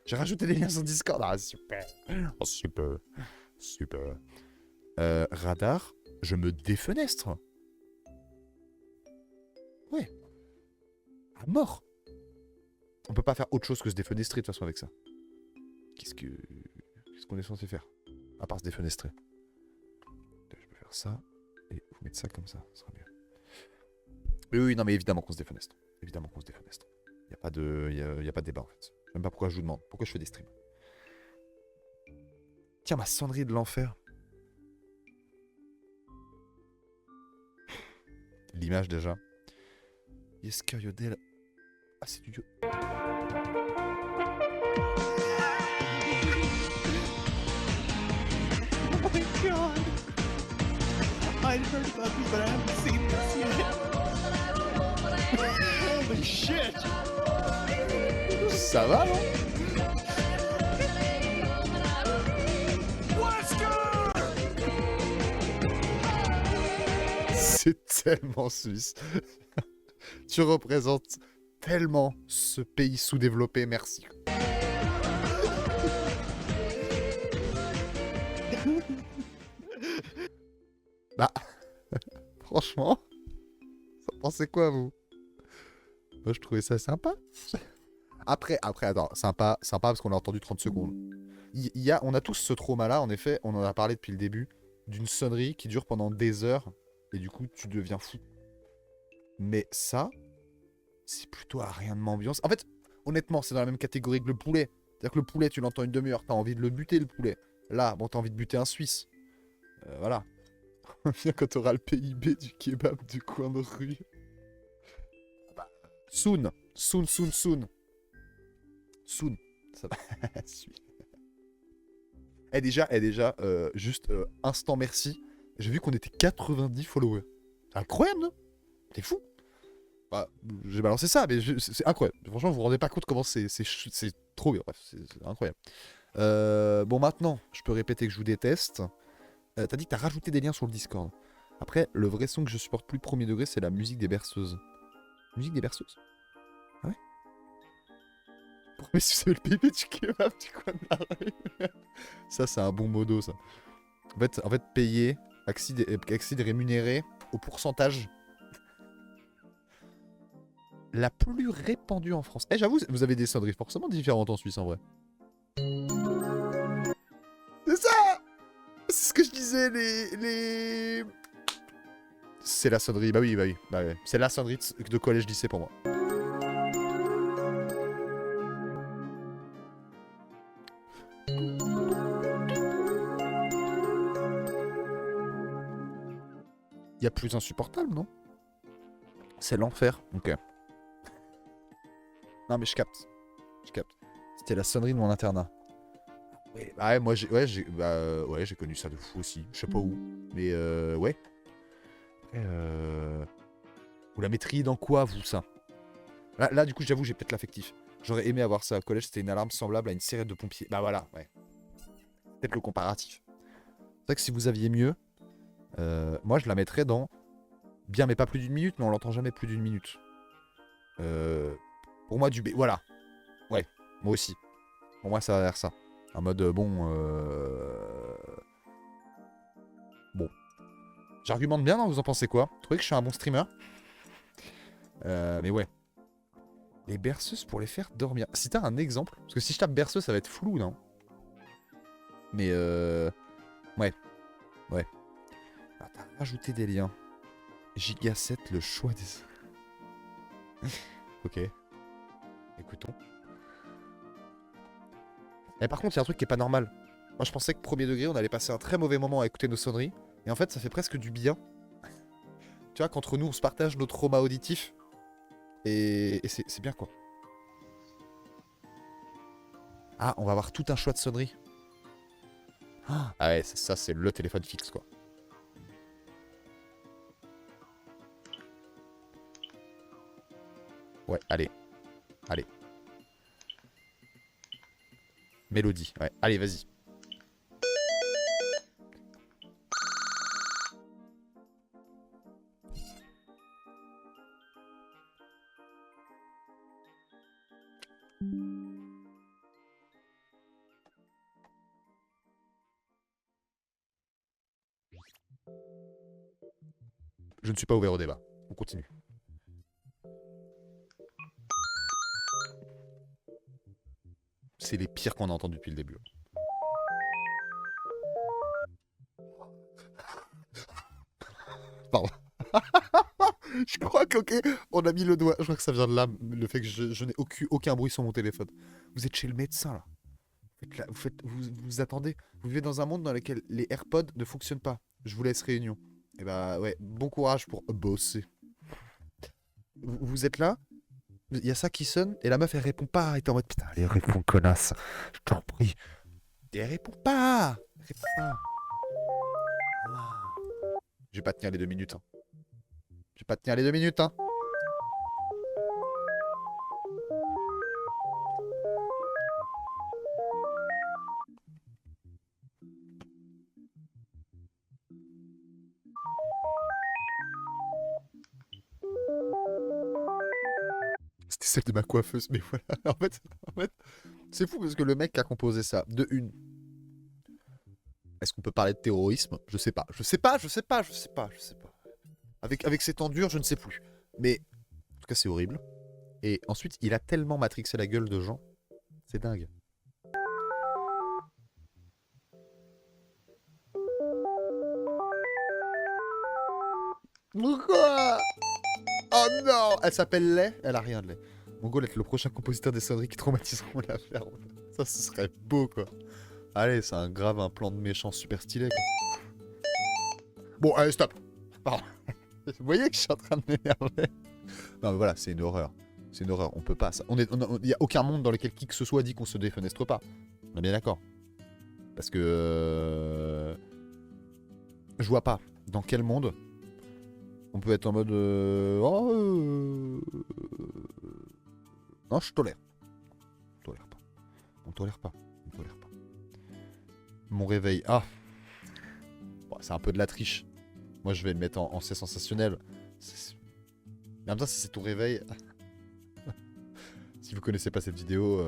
Speaker 3: J'ai rajouté des liens sur Discord. Ah super. Oh, super. Super. Radar, je me défenestre. Ouais. À mort. On peut pas faire autre chose que se défenestrer de toute façon avec ça. Qu'est-ce qu'on est censé faire? À part se défenestrer. Je peux faire ça. Et vous mettre ça comme ça, ça sera mieux. Mais oui, non mais évidemment qu'on se défenestre. Évidemment qu'on se défenestre. Y a pas de débat en fait. Je sais même pas pourquoi je vous demande. Pourquoi je fais des streams. Tiens, ma sonnerie de l'enfer. L'image déjà. Yes, Yodel. Ah, c'est du... Oh my god! I heard about this, but I haven't seen this yet. Holy shit! Ça va, non? C'est tellement suisse. Tu représentes tellement ce pays sous-développé, merci. Bah, franchement, vous en pensez quoi, vous? Moi, je trouvais ça sympa. Après, attends, sympa parce qu'on l'a entendu 30 secondes. On a tous ce trauma-là, en effet, on en a parlé depuis le début, d'une sonnerie qui dure pendant des heures, et du coup, tu deviens fou. Mais ça, c'est plutôt à rien de m'ambiance. En fait, honnêtement, c'est dans la même catégorie que le poulet. C'est-à-dire que le poulet, tu l'entends une demi-heure, t'as envie de le buter, le poulet. Là, bon, t'as envie de buter un Suisse. Voilà. Viens quand t'auras le PIB du kebab du coin de rue. Bah, soon. Soon, soon, soon. Soon. Ça va. Juste instant merci. J'ai vu qu'on était 90 followers. C'est incroyable, non? C'est fou. Bah, j'ai balancé ça, mais c'est incroyable. Franchement, vous vous rendez pas compte comment c'est trop bien. Bref, c'est incroyable. Bon, maintenant, je peux répéter que je vous déteste. T'as dit que t'as rajouté des liens sur le Discord. Après, le vrai son que je supporte plus premier degré, c'est la musique des berceuses. Musique des berceuses? Ah ouais? Pourquoi si vous savez le bébé du kebab du coin de la rue? Ça, c'est un bon modo, ça. En fait payer, accès rémunéré au pourcentage la plus répandue en France. Eh, j'avoue, vous avez des sonneries forcément différentes en Suisse, en vrai. C'est ça! C'est ce que je disais, les... C'est la sonnerie, bah oui. Bah ouais. C'est la sonnerie de collège-lycée pour moi. Il y a plus insupportable, non? C'est l'enfer. Ok. Non mais je capte. C'était la sonnerie de mon internat. Ouais, bah ouais, moi j'ai connu ça de fou aussi. Je sais pas où. Mais ouais. Vous la mettriez dans quoi, vous, ça? Là, du coup, j'avoue, j'ai peut-être l'affectif. J'aurais aimé avoir ça au collège, c'était une alarme semblable à une sirène de pompiers. Bah voilà, ouais. Peut-être le comparatif. C'est vrai que si vous aviez mieux, moi je la mettrais dans bien, mais pas plus d'une minute, mais on l'entend jamais plus d'une minute. Pour moi, voilà. Ouais, moi aussi. Pour moi, ça va faire ça. En mode, bon... Bon. J'argumente bien, non? Vous en pensez quoi? Vous trouvez que je suis un bon streamer? Mais ouais. Les berceuses pour les faire dormir. Si t'as un exemple, parce que si je tape berceuse, ça va être flou, non? Mais ouais. Ah, t'as rajouté des liens. Giga 7, le choix des... Ok. Écoutons. Et par contre, il y a un truc qui est pas normal. Moi, je pensais que premier degré, on allait passer un très mauvais moment à écouter nos sonneries. Et en fait, ça fait presque du bien. Tu vois, qu'entre nous, on se partage nos traumas auditifs. Et c'est bien, quoi. Ah, on va avoir tout un choix de sonneries. Ah ouais, ça, c'est le téléphone fixe, quoi. Ouais, allez. Mélodie, ouais. Allez, vas-y. Je ne suis pas ouvert au débat. On continue. C'est les pires qu'on a entendus depuis le début. Pardon. Je crois qu'ok, on a mis le doigt. Je crois que ça vient de là, le fait que je n'ai aucun bruit sur mon téléphone. Vous êtes chez le médecin, là. Vous attendez. Vous vivez dans un monde dans lequel les AirPods ne fonctionnent pas. Je vous laisse réunion. Et bah ouais, bon courage pour bosser. Vous êtes là, il y a ça qui sonne, et la meuf elle répond pas. Elle est en mode putain, allez, réponds, connasse. Je t'en prie. Et elle répond pas. Je vais pas tenir les 2 minutes. Hein. C'était celle de ma coiffeuse, mais voilà. En fait, c'est fou parce que le mec qui a composé ça, de une. Est-ce qu'on peut parler de terrorisme? Je sais pas. Avec ces temps durs, je ne sais plus. Mais, en tout cas, c'est horrible. Et ensuite, il a tellement matrixé la gueule de gens. C'est dingue. Pourquoi? Oh non! Elle s'appelle Lay? Elle a rien de Lay. Mongol est le prochain compositeur des sonneries qui traumatiseront la ferme. Ça, ce serait beau, quoi. Allez, c'est un plan de méchant super stylé, quoi. Bon, allez, stop. Pardon. Vous voyez que je suis en train de m'énerver? Non, mais voilà, c'est une horreur. C'est une horreur, on peut pas. Il n'y a aucun monde dans lequel qui que ce soit dit qu'on se défenestre pas. On est bien d'accord. Parce que... je vois pas dans quel monde on peut être en mode... non, je tolère. On tolère pas. On tolère pas. On tolère pas. Mon réveil. Ah. Bon, c'est un peu de la triche. Moi, je vais le mettre en c'est sensationnel. Mais en même temps, si c'est ton réveil... si vous connaissez pas cette vidéo...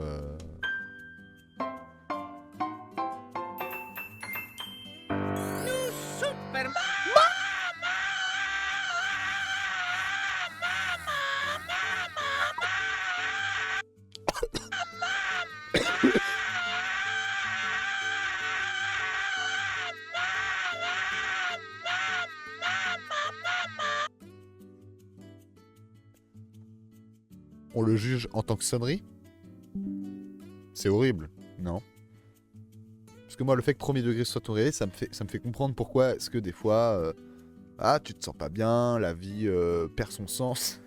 Speaker 3: on le juge en tant que sonnerie? C'est horrible, non? Parce que moi, le fait que premier degré soit ton réveil, ça me fait comprendre pourquoi est-ce que des fois... ah, tu te sens pas bien, la vie perd son sens.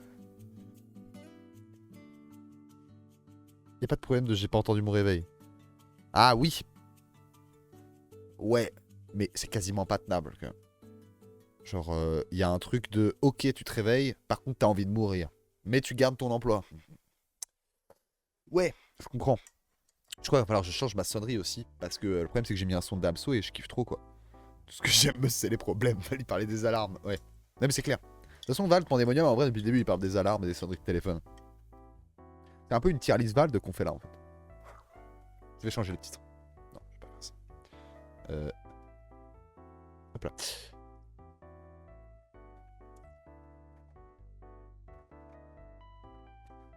Speaker 3: Y a pas de problème de j'ai pas entendu mon réveil. Ah oui. Ouais, mais c'est quasiment pas tenable quand même. Genre, y a un truc de ok, tu te réveilles, par contre t'as envie de mourir. Mais tu gardes ton emploi. Ouais, je comprends. Je crois qu'il va falloir que je change ma sonnerie aussi. Parce que le problème c'est que j'ai mis un son de Damso et je kiffe trop quoi. Tout ce que j'aime c'est les problèmes. Fallait parler des alarmes, ouais. Non mais c'est clair. De toute façon Val, Pandemonium en vrai depuis le début il parle des alarmes et des sonneries de téléphone. C'est un peu une tier list Val qu'on fait là en fait. Je vais changer le titre. Non, je vais pas faire ça. Hop là.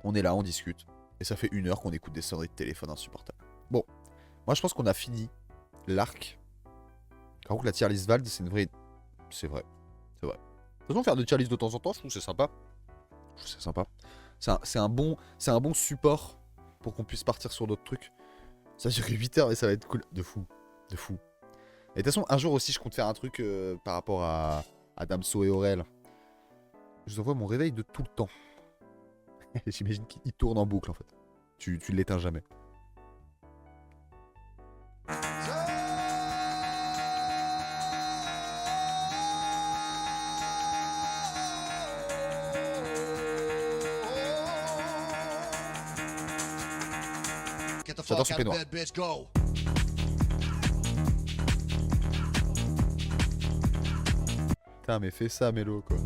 Speaker 3: On est là, on discute. Et ça fait 1 heure qu'on écoute des sonneries de téléphone insupportables. Bon, moi je pense qu'on a fini l'arc. Par contre, la tier list Vald, c'est une vraie... C'est vrai. C'est vrai. De toute façon, faire de tier list de temps en temps, je trouve que c'est sympa. Je trouve que c'est sympa. C'est un bon support pour qu'on puisse partir sur d'autres trucs. Ça dure 8 heures et ça va être cool. De fou. De fou. Et de toute façon, un jour aussi, je compte faire un truc par rapport à Damso et Aurel. Je vous envoie mon réveil de tout le temps. J'imagine qu'il tourne en boucle en fait. Tu l'éteins jamais. J'adore ce peignoir. Putain mais fais ça Mélo quoi.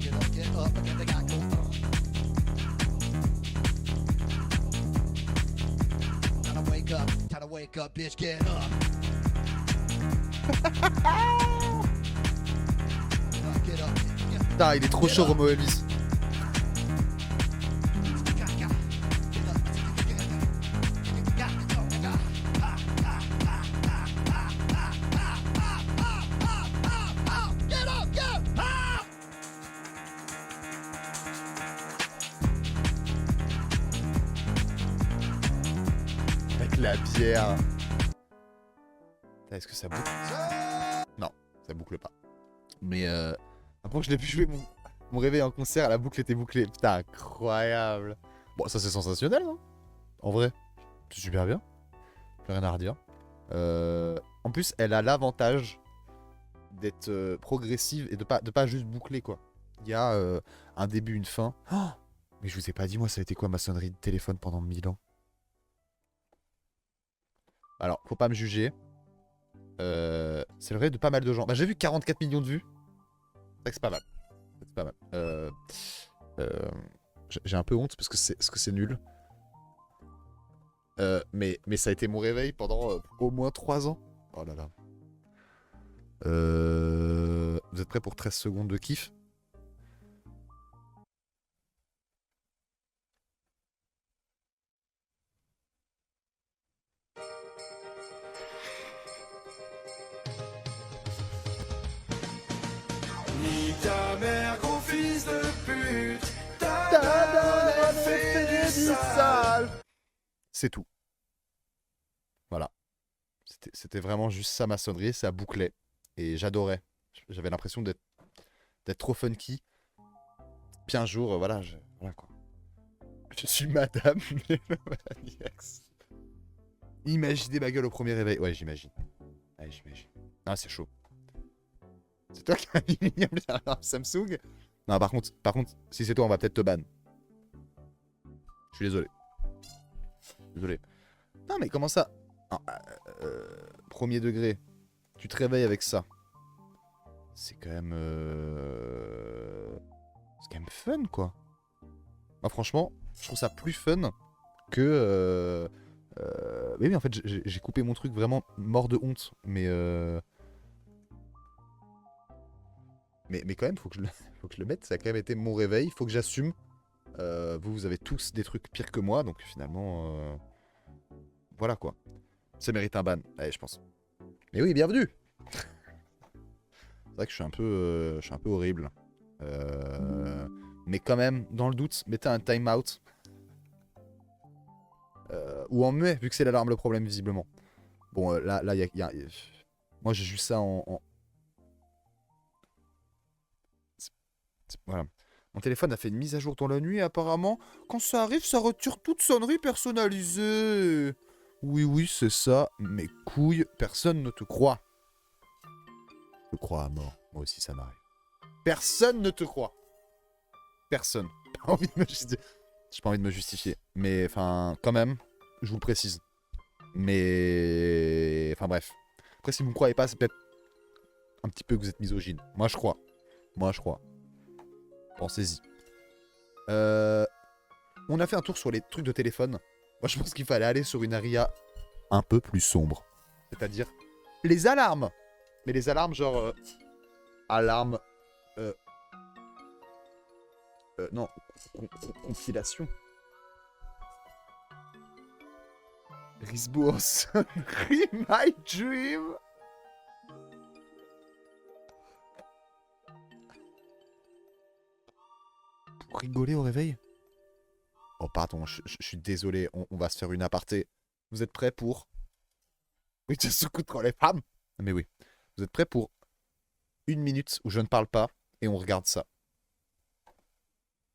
Speaker 3: Wake up, bitch, get up. Putain, il est trop chaud, Romo Elvis. La bière. Est-ce que ça boucle? Non, ça boucle pas. Mais après que je l'ai pu jouer mon réveil en concert, la boucle était bouclée. Putain, incroyable. Bon, ça c'est sensationnel, non? En vrai, c'est super bien. Plus rien à redire. En plus, elle a l'avantage d'être progressive et de pas juste boucler, quoi. Il y a un début, une fin. Oh, mais je vous ai pas dit, moi, ça a été quoi ma sonnerie de téléphone pendant 1000 ans? Alors, faut pas me juger. C'est le vrai de pas mal de gens. Bah, j'ai vu 44 millions de vues. C'est vrai que c'est pas mal. C'est pas mal. J'ai un peu honte parce que c'est nul. Mais ça a été mon réveil pendant au moins 3 ans. Oh là là. Vous êtes prêts pour 13 secondes de kiff?
Speaker 4: Ta mère, gros fils de pute, t'as fait du sale.
Speaker 3: C'est tout. Voilà. C'était vraiment juste ça ma sonnerie, ça bouclait. Et j'adorais. J'avais l'impression d'être trop funky. Puis un jour, voilà, voilà quoi. Je suis madame Mélomaniax. Imaginez ma gueule au premier réveil. Ouais, j'imagine. Ouais, j'imagine. Ah, c'est chaud. C'est toi qui as mis un Samsung? Non, par contre, si c'est toi, on va peut-être te ban. Je suis désolé. Désolé. Non, mais comment ça? Non, premier degré. Tu te réveilles avec ça. C'est quand même... C'est quand même fun, quoi. Moi, franchement, je trouve ça plus fun que... Oui, en fait, j'ai coupé mon truc vraiment mort de honte. Mais quand même, faut que je le mette. Ça a quand même été mon réveil. Faut que j'assume. Vous avez tous des trucs pires que moi. Donc finalement... Voilà, quoi. Ça mérite un ban. Allez, je pense. Mais oui, bienvenue. C'est vrai que je suis un peu horrible. Mais quand même, dans le doute, mettez un time-out. Ou en muet, vu que c'est l'alarme le problème, visiblement. Bon, là, il y a... Moi, j'ai juste ça en... Voilà. Mon téléphone a fait une mise à jour dans la nuit et apparemment, quand ça arrive, ça retire toute sonnerie personnalisée. Oui, c'est ça. Mes couilles, personne ne te croit. Je crois à mort. Moi aussi, ça m'arrive. Personne ne te croit. Personne. Pas envie de me justifier. J'ai pas envie de me justifier. Mais, enfin, quand même, je vous le précise. Mais... Enfin, bref. Après, si vous me croyez pas, c'est peut-être un petit peu que vous êtes misogyne. Moi, je crois. Pensez-y. On a fait un tour sur les trucs de téléphone. Moi, je pense qu'il fallait aller sur une aria un peu plus sombre. C'est-à-dire les alarmes. Mais les alarmes, genre... alarme... non, compilation. Risbo Sonnery, My Dream. Pour rigoler au réveil? Oh pardon, je suis désolé, on va se faire une aparté. Vous êtes prêts pour... Oui, tu se contre les femmes. Mais oui. Vous êtes prêts pour 1 minute où je ne parle pas et on regarde ça.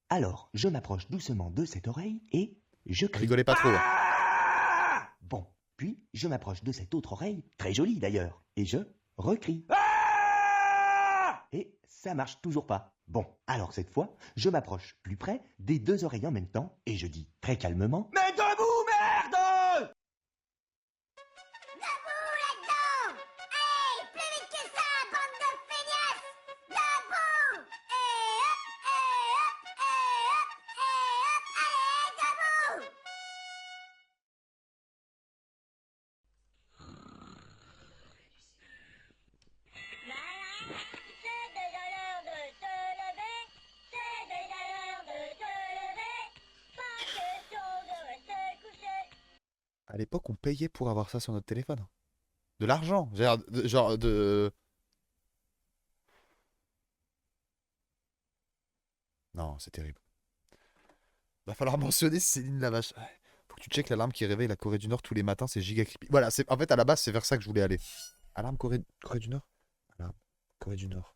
Speaker 5: Alors, je m'approche doucement de cette oreille et je crie.
Speaker 3: Rigolez pas trop. Hein.
Speaker 5: Ah bon, puis je m'approche de cette autre oreille, très jolie d'ailleurs, et je recrie. Ah et ça marche toujours pas. Bon, alors cette fois, je m'approche plus près des deux oreilles en même temps et je dis très calmement. Mais debout, merde!
Speaker 6: Debout là-dedans! Hey, plus vite que ça, bande de feignasses! Debout! Et hop, et hop, et hop, et hop, allez, debout! Voilà, c'est déjà l'heure de te lever, c'est déjà l'heure de te lever, pas question de rester couché.
Speaker 3: À l'époque, on payait pour avoir ça sur notre téléphone. De l'argent. Genre de... Non, c'est terrible. Va falloir mentionner Céline Lavache. Ouais. Faut que tu checkes l'alarme qui réveille la Corée du Nord tous les matins, c'est giga creepy. Voilà, en fait, à la base, c'est vers ça que je voulais aller. Alarme Corée du Nord? Alarme Corée du Nord.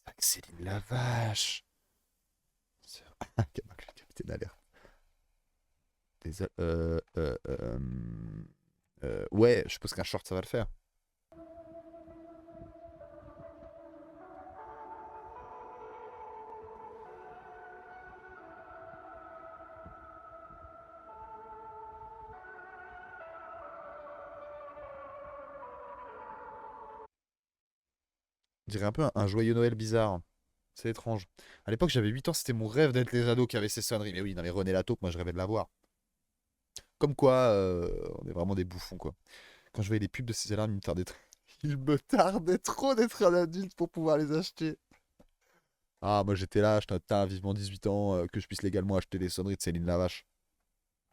Speaker 3: Avec Céline Lavache. Capitaine Alerte. Ouais, je suppose qu'un short, ça va le faire. On dirait un peu un joyeux Noël bizarre. C'est étrange. À l'époque, j'avais 8 ans, c'était mon rêve d'être les ados qui avaient ces sonneries. Mais oui, non mais René Lataupe, moi je rêvais de l'avoir. Comme quoi, on est vraiment des bouffons, quoi. Quand je voyais les pubs de ces alarmes, il me tardait trop d'être un adulte pour pouvoir les acheter. Ah, moi j'étais là, je t'atteins vivement 18 ans, que je puisse légalement acheter des sonneries de Céline Lavache.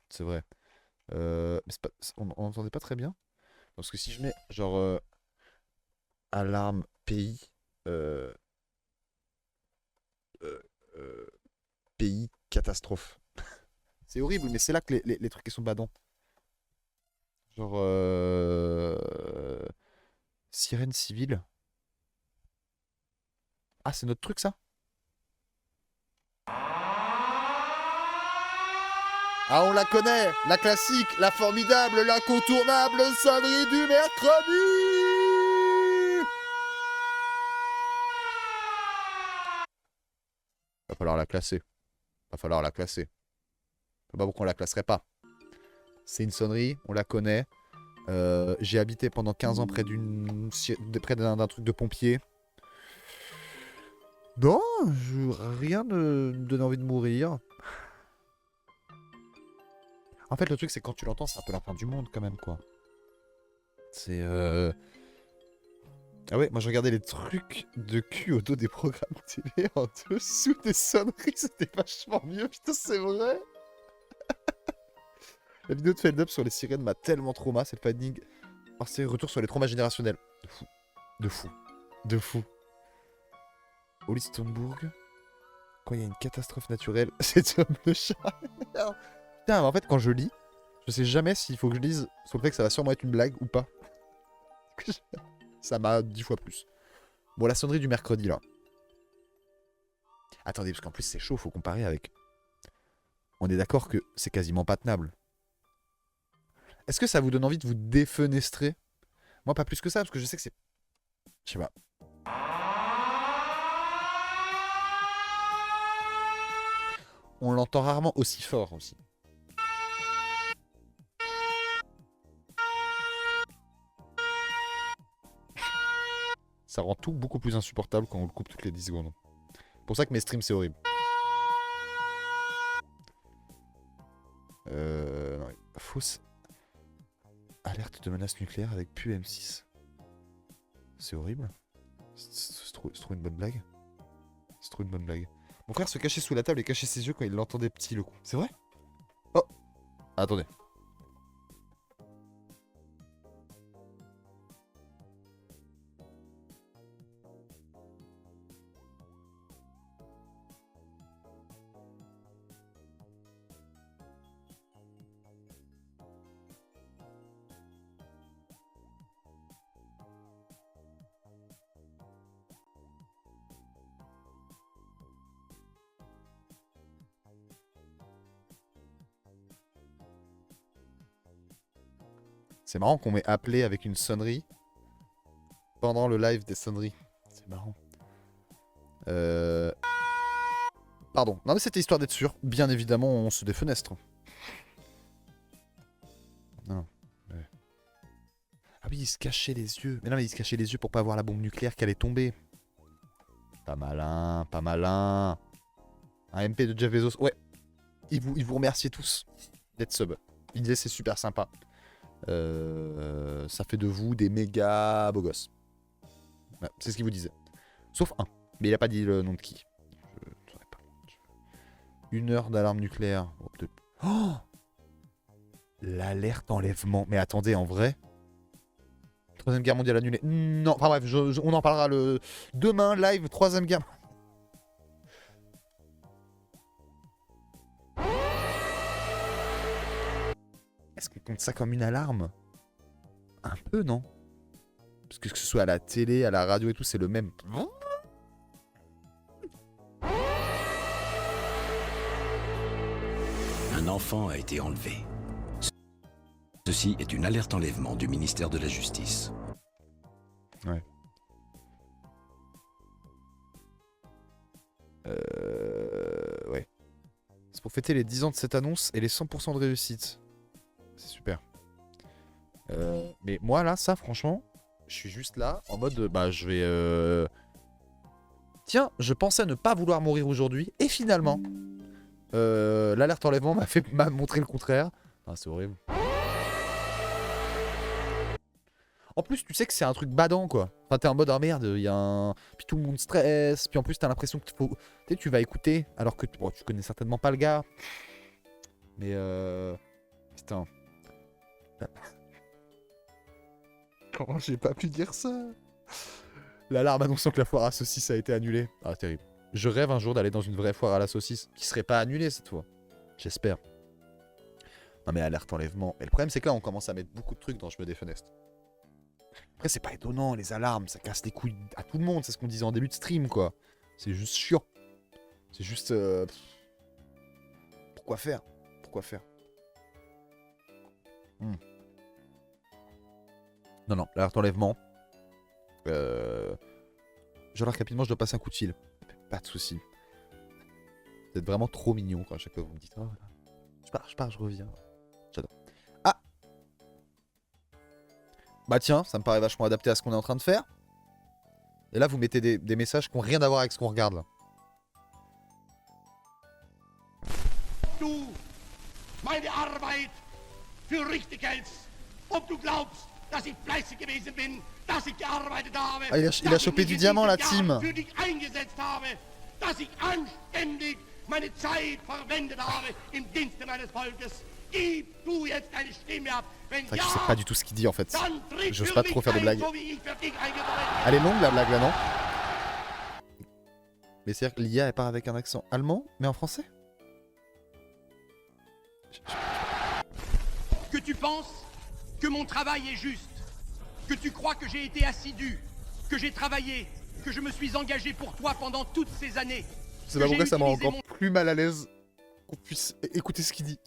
Speaker 3: C'est vrai. Mais on n'entendait pas très bien. Parce que si je mets, genre, alarme pays, euh, pays catastrophe. C'est horrible, mais c'est là que les trucs qui sont badants. Genre, sirène civile. Ah, c'est notre truc, ça? Ah, on la connaît, la classique, la formidable, l'incontournable sonnerie du mercredi. Va falloir la classer. Va falloir la classer. Je sais pas pourquoi on la classerait pas. C'est une sonnerie, on la connaît. J'ai habité pendant 15 ans près d'un truc de pompier. Non, rien ne me donne envie de mourir. En fait, le truc, c'est que quand tu l'entends, c'est un peu la fin du monde, quand même, quoi. C'est... Ah ouais, moi, je regardais les trucs de cul au dos des programmes télé en dessous des sonneries. C'était vachement mieux, putain, c'est vrai. La vidéo de Feld Up sur les sirènes m'a tellement trauma, c'est le finding. Oh, c'est retour sur les traumas générationnels. De fou. De fou. De fou. Holly Stoneburg. Quand il y a une catastrophe naturelle, c'est Tom le chat. Putain, mais en fait, quand je lis, je sais jamais s'il faut que je lise sur le fait que ça va sûrement être une blague ou pas. Ça m'a 10 fois plus. Bon, la sonnerie du mercredi, là. Attendez, parce qu'en plus, c'est chaud, faut comparer avec... On est d'accord que c'est quasiment pas tenable. Est-ce que ça vous donne envie de vous défenestrer? Moi, pas plus que ça, parce que je sais que c'est... Je sais pas. On l'entend rarement aussi fort, aussi. Ça rend tout beaucoup plus insupportable quand on le coupe toutes les 10 secondes. C'est pour ça que mes streams, c'est horrible. Non, fausse alerte de menace nucléaire avec pu M6. C'est horrible. C'est trop une bonne blague. C'est trop une bonne blague. Mon frère se cachait sous la table et cachait ses yeux quand il l'entendait petit, le coup. C'est vrai? Oh! Attendez. C'est marrant qu'on m'ait appelé avec une sonnerie pendant le live des sonneries. C'est marrant. Pardon. Non mais c'était histoire d'être sûr. Bien évidemment, on se défenestre. Non. Ouais. Ah oui, il se cachait les yeux. Mais non, mais il se cachait les yeux pour pas voir la bombe nucléaire qui allait tomber. Pas malin, pas malin. Un MP de Jeff Bezos. Ouais. Il vous remerciait tous d'être sub. Il disait c'est super sympa. Ça fait de vous des méga beaux gosses. Ouais, c'est ce qu'il vous disait. Sauf un. Mais il a pas dit le nom de qui. Je ne saurais pas. 1 heure d'alarme nucléaire. Oh, l'alerte enlèvement. Mais attendez, en vrai. 3ème guerre mondiale annulée. Non, enfin bref, on en parlera demain, live, 3ème guerre. Est-ce qu'on compte ça comme une alarme? Un peu, non? Parce que ce soit à la télé, à la radio et tout, c'est le même.
Speaker 7: Un enfant a été enlevé. Ceci est une alerte enlèvement du ministère de la Justice.
Speaker 3: Ouais. Ouais. C'est pour fêter les 10 ans de cette annonce et les 100% de réussite. C'est super. Mais moi là, ça franchement, je suis juste là en mode bah je vais... Tiens, je pensais ne pas vouloir mourir aujourd'hui et finalement, l'alerte enlèvement m'a montré le contraire. Ah, c'est horrible. En plus, tu sais que c'est un truc badant quoi. Enfin, t'es en mode oh merde, il y a un... Puis tout le monde stresse, puis en plus t'as l'impression que tu vas écouter alors que bon, tu connais certainement pas le gars. Mais putain. Comment j'ai pas pu dire ça? L'alarme annonçant que la foire à saucisse a été annulée. Ah, terrible. Je rêve un jour d'aller dans une vraie foire à la saucisse qui serait pas annulée cette fois. J'espère. Non mais alerte enlèvement. Et le problème c'est que là on commence à mettre beaucoup de trucs dans je me défenestre. Après c'est pas étonnant, les alarmes, ça casse les couilles à tout le monde, c'est ce qu'on disait en début de stream quoi. C'est juste chiant. C'est juste... Pourquoi faire? Pourquoi faire? Non, non, l'alerte enlèvement. Genre rapidement, je dois passer un coup de fil. Pas de soucis. Vous êtes vraiment trop mignon quand à chaque fois vous me dites, oh, voilà. Je pars, je reviens. J'adore. Ah. Bah tiens, ça me paraît vachement adapté à ce qu'on est en train de faire. Et là, vous mettez des messages qui n'ont rien à voir avec ce qu'on regarde là.
Speaker 8: Du meine Arbeit für richtig hältst, ob du glaubst, dass ich fleißig gewesen bin, dass ich gearbeitet habe,
Speaker 3: Ah, il a chopé du diamant, la team.
Speaker 8: für dich eingesetzt habe, dass ich anständig meine Zeit verwendet habe im Dienste meines Volkes. Gib du jetzt deine Stimme ab. Wenn
Speaker 3: C'est vrai que
Speaker 8: ja,
Speaker 3: je sais pas du tout ce qu'il dit en fait.
Speaker 8: dann tritt
Speaker 3: J'ose
Speaker 8: für
Speaker 3: pas
Speaker 8: mich
Speaker 3: trop faire de
Speaker 8: ein,
Speaker 3: blagues.
Speaker 8: so wie ich für dich eingetreten bin.
Speaker 3: Elle est longue la blague là, non? Mais c'est-à-dire que l'IA elle part avec un accent allemand, mais en français?
Speaker 8: Que tu penses que mon travail est juste, que tu crois que j'ai été assidu, que j'ai travaillé, que je me suis engagé pour toi pendant toutes ces années.
Speaker 3: Je sais pas
Speaker 8: Que
Speaker 3: pourquoi
Speaker 8: j'ai
Speaker 3: ça me rend
Speaker 8: utilisé
Speaker 3: encore plus mal à l'aise qu'on puisse écouter ce qu'il dit.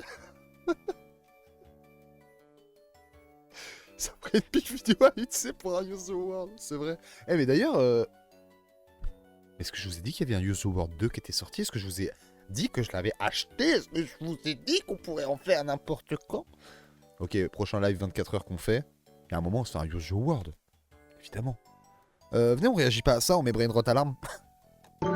Speaker 3: Ça ferait une petite vidéo à lui, tu sais, pour un Use the World, c'est vrai. Eh mais d'ailleurs, est-ce que je vous ai dit qu'il y avait un Use the World 2 qui était sorti? Est-ce que je vous ai dit que je l'avais acheté? Est-ce que je vous ai dit qu'on pourrait en faire n'importe quand? Ok, prochain live 24 heures qu'on fait. Il y a un moment, on se fait un Use the World. Évidemment. Venez, on réagit pas à ça, on met brain rot alarme. Oh,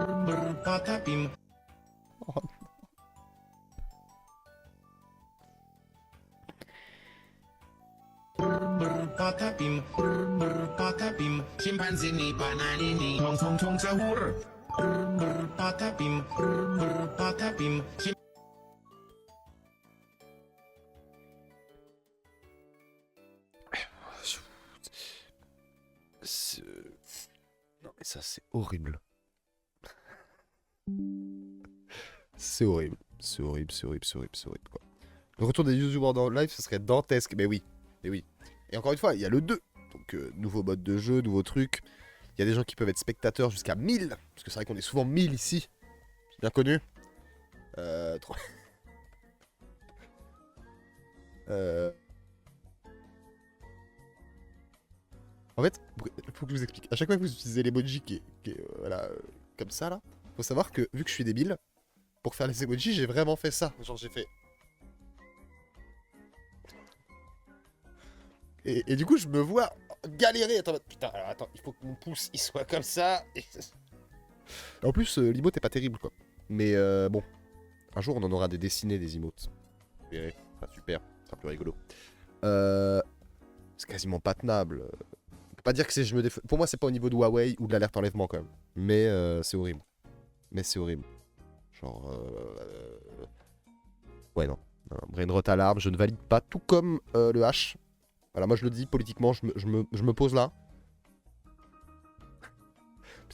Speaker 4: Patapim, patapim, scimpanzini, bananini, tong tong tong sahur. Patapim, patapim,
Speaker 3: non mais ça c'est horrible. C'est horrible. C'est horrible, c'est horrible, c'est horrible, c'est horrible quoi. Le retour des YouTubers en live, ce serait dantesque. Mais oui, mais oui. Et encore une fois, il y a le 2. Donc nouveau mode de jeu, nouveau truc. Il y a des gens qui peuvent être spectateurs jusqu'à 1000. Parce que c'est vrai qu'on est souvent 1000 ici. C'est bien connu. Trop... En fait, il faut que je vous explique. À chaque fois que vous utilisez l'emoji qui est voilà, comme ça là, faut savoir que vu que je suis débile, pour faire les emojis, j'ai vraiment fait ça. Genre j'ai fait... Et du coup, je me vois galérer. Attends, putain, alors attends, il faut que mon pouce il soit comme ça. En plus, l'emote est pas terrible quoi. Mais bon, un jour on en aura des dessinés des emotes. Vous verrez, ça sera super, ça sera plus rigolo. C'est quasiment pas tenable. On peut pas dire que c'est je me défends. Pour moi, c'est pas au niveau de Huawei ou de l'alerte enlèvement quand même. Mais c'est horrible. Mais c'est horrible. Genre. Ouais, non. Brain rot alarme, je ne valide pas. Tout comme le H. Voilà, moi je le dis politiquement, je me pose là.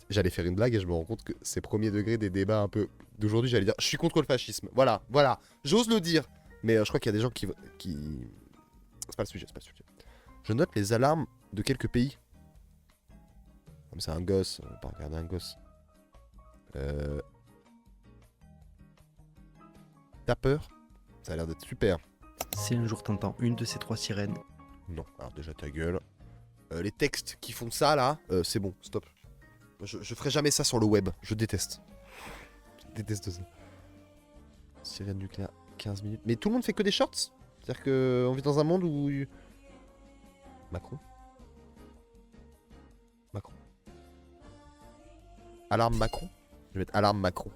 Speaker 3: J'allais faire une blague et je me rends compte que c'est premier degré des débats un peu d'aujourd'hui. J'allais dire, je suis contre le fascisme. Voilà, voilà. J'ose le dire. Mais je crois qu'il y a des gens qui... C'est pas le sujet, c'est pas le sujet. Je note les alarmes de quelques pays. Comme c'est un gosse, on va pas regarder un gosse. T'as peur? Ça a l'air d'être super.
Speaker 9: Si un jour t'entends une de ces 3 sirènes,
Speaker 3: Non, alors déjà ta gueule. Les textes qui font ça là, c'est bon, stop. Je ferai jamais ça sur le web, je déteste. Je déteste ça. Sirène nucléaire, 15 minutes. Mais tout le monde fait que des shorts? C'est-à-dire qu'on vit dans un monde où... Macron? Macron. Alarme Macron? Je vais mettre alarme Macron.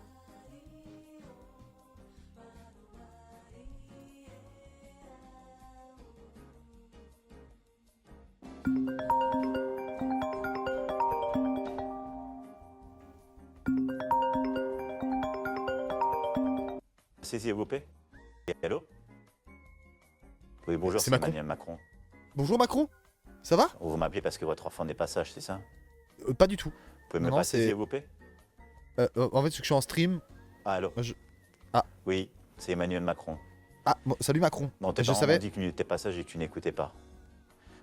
Speaker 10: S'il vous plaît. Allô? Oui, bonjour,
Speaker 3: C'est
Speaker 10: c'est
Speaker 3: Macron.
Speaker 10: Emmanuel Macron.
Speaker 3: Bonjour Macron. Ça va?
Speaker 10: Vous m'appelez parce que votre enfant n'est pas sage, c'est ça?
Speaker 3: Pas du tout.
Speaker 10: Vous pouvez me
Speaker 3: Non,
Speaker 10: le
Speaker 3: non,
Speaker 10: passer,
Speaker 3: c'est-
Speaker 10: s'il vous plaît?
Speaker 3: En fait, c'est que je suis en stream.
Speaker 10: Ah, allô?
Speaker 3: Ah.
Speaker 10: Oui, c'est Emmanuel Macron.
Speaker 3: Ah, bon, salut Macron.
Speaker 10: Bon, tes
Speaker 3: Je
Speaker 10: parents
Speaker 3: savais.
Speaker 10: m'ont dit que tu n'étais pas sage et que tu n'écoutais pas.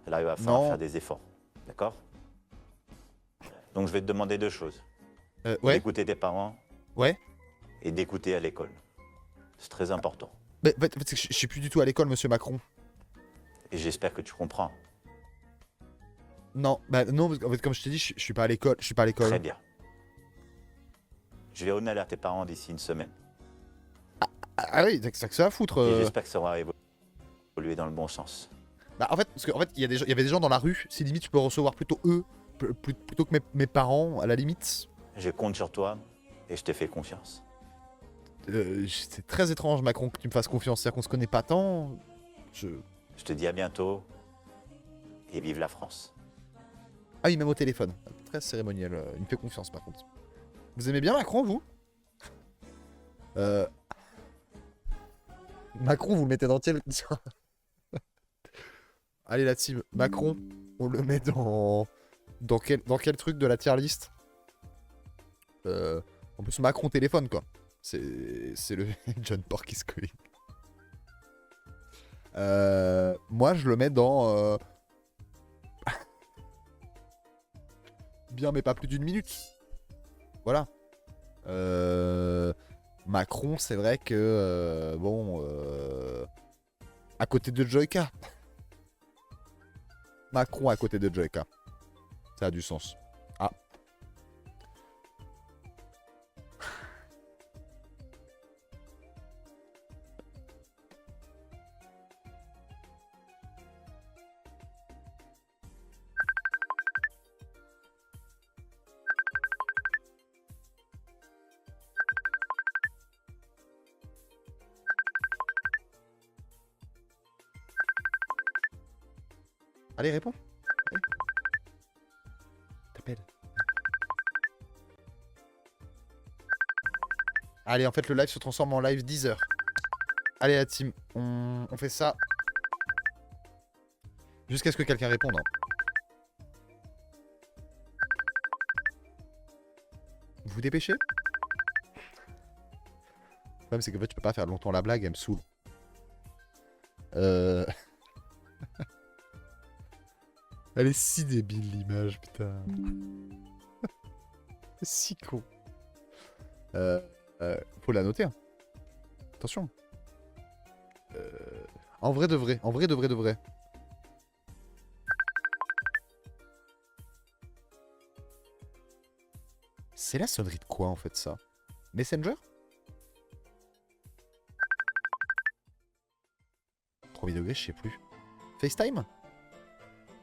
Speaker 10: Là, il va falloir
Speaker 3: Non.
Speaker 10: faire des efforts. D'accord? Donc, je vais te demander 2 choses.
Speaker 3: Ouais.
Speaker 10: D'écouter tes parents.
Speaker 3: Ouais.
Speaker 10: Et d'écouter à l'école. C'est très important.
Speaker 3: Mais en fait, c'est que je suis plus du tout à l'école, monsieur Macron.
Speaker 10: Et j'espère que tu comprends.
Speaker 3: Non, bah non, parce qu'en fait, comme je t'ai dit, je suis pas à l'école. Je suis pas à l'école.
Speaker 10: Très bien. Je vais donner alerte à tes parents d'ici une semaine.
Speaker 3: Ah oui, c'est que ça à foutre.
Speaker 10: Et j'espère que ça va évoluer dans le bon sens.
Speaker 3: Bah en fait, parce qu'en fait, il y avait des gens dans la rue. Si limite, tu peux recevoir plutôt eux, plutôt que mes parents, à la limite.
Speaker 10: Je compte sur toi et je te fais confiance.
Speaker 3: C'est très étrange, Macron, que tu me fasses confiance. C'est-à-dire qu'on se connaît pas tant.
Speaker 10: Je te dis à bientôt et vive la France.
Speaker 3: Ah oui, même au téléphone. Très cérémoniel. Il me fait confiance, par contre. Vous aimez bien Macron, vous Macron, vous le mettez dans quel... Allez, la team. Macron, on le met dans quel truc de la tier list En plus, Macron téléphone, quoi. C'est le John Pork is calling. Moi, je le mets dans... Bien, mais pas plus d'une minute. Voilà. Macron, c'est vrai que... à côté de Joyka. Macron à côté de Joyka. Ça a du sens. Ah. Allez, réponds. Allez. T'appelles. Allez, en fait, le live se transforme en live 10 heures. Allez, la team, on fait ça. Jusqu'à ce que quelqu'un réponde. Hein. Vous vous dépêchez? Le problème, c'est que en fait, tu peux pas faire longtemps la blague, elle me saoule. Elle est si débile l'image, putain. Si con. Faut la noter. Hein. Attention. En vrai de vrai. En vrai de vrai de vrai. C'est la sonnerie de quoi en fait ça? Messenger? Premier degré, je sais plus. FaceTime?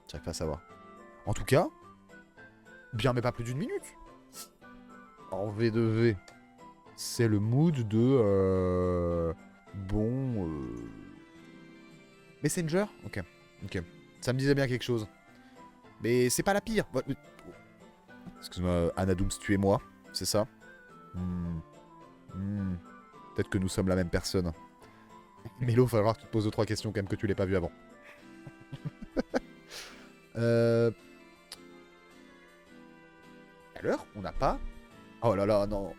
Speaker 3: J'arrive pas à savoir. En tout cas, bien mais pas plus d'une minute. En V de V, c'est le mood de... Messenger? Ok. Ok. Ça me disait bien quelque chose. Mais c'est pas la pire. Excuse-moi, Anna Dooms, tu es moi, c'est ça? Peut-être que nous sommes la même personne. Mélo, il va falloir que tu te poses 2-3 questions quand même que tu l'aies pas vu avant. À l'heure, on n'a pas... Oh là là, non.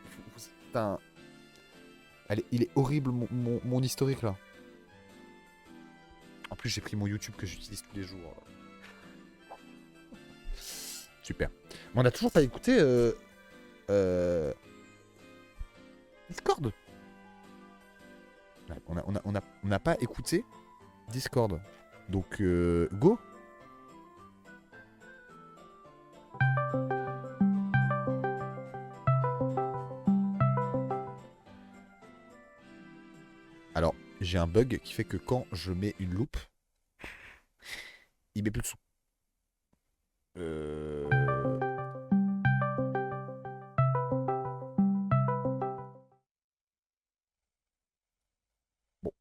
Speaker 3: Putain. Allez, il est horrible mon historique là. En plus, j'ai pris mon YouTube que j'utilise tous les jours. Super. Mais on n'a toujours pas écouté... Discord. On n'a pas écouté Discord. Donc, go. Alors, j'ai un bug qui fait que quand je mets une loupe, il met plus de son. Bon.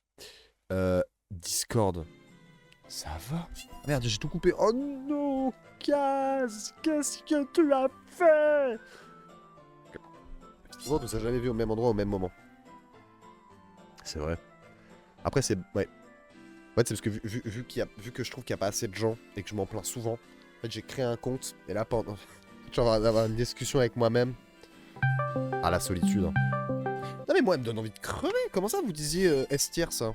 Speaker 3: Discord. Ça va? Merde, j'ai tout coupé. Oh non, Kaz, qu'est-ce que tu as fait? Souvent, on ne s'est jamais vu au même endroit au même moment. C'est vrai. Après, c'est... Ouais. En fait, c'est parce que vu que je trouve qu'il n'y a pas assez de gens et que je m'en plains souvent, en fait, j'ai créé un compte. Et là, pendant... Je vais avoir une discussion avec moi-même. Ah, la solitude. Hein. Non, mais moi, elle me donne envie de crever. Comment ça, vous disiez S-tier, ça?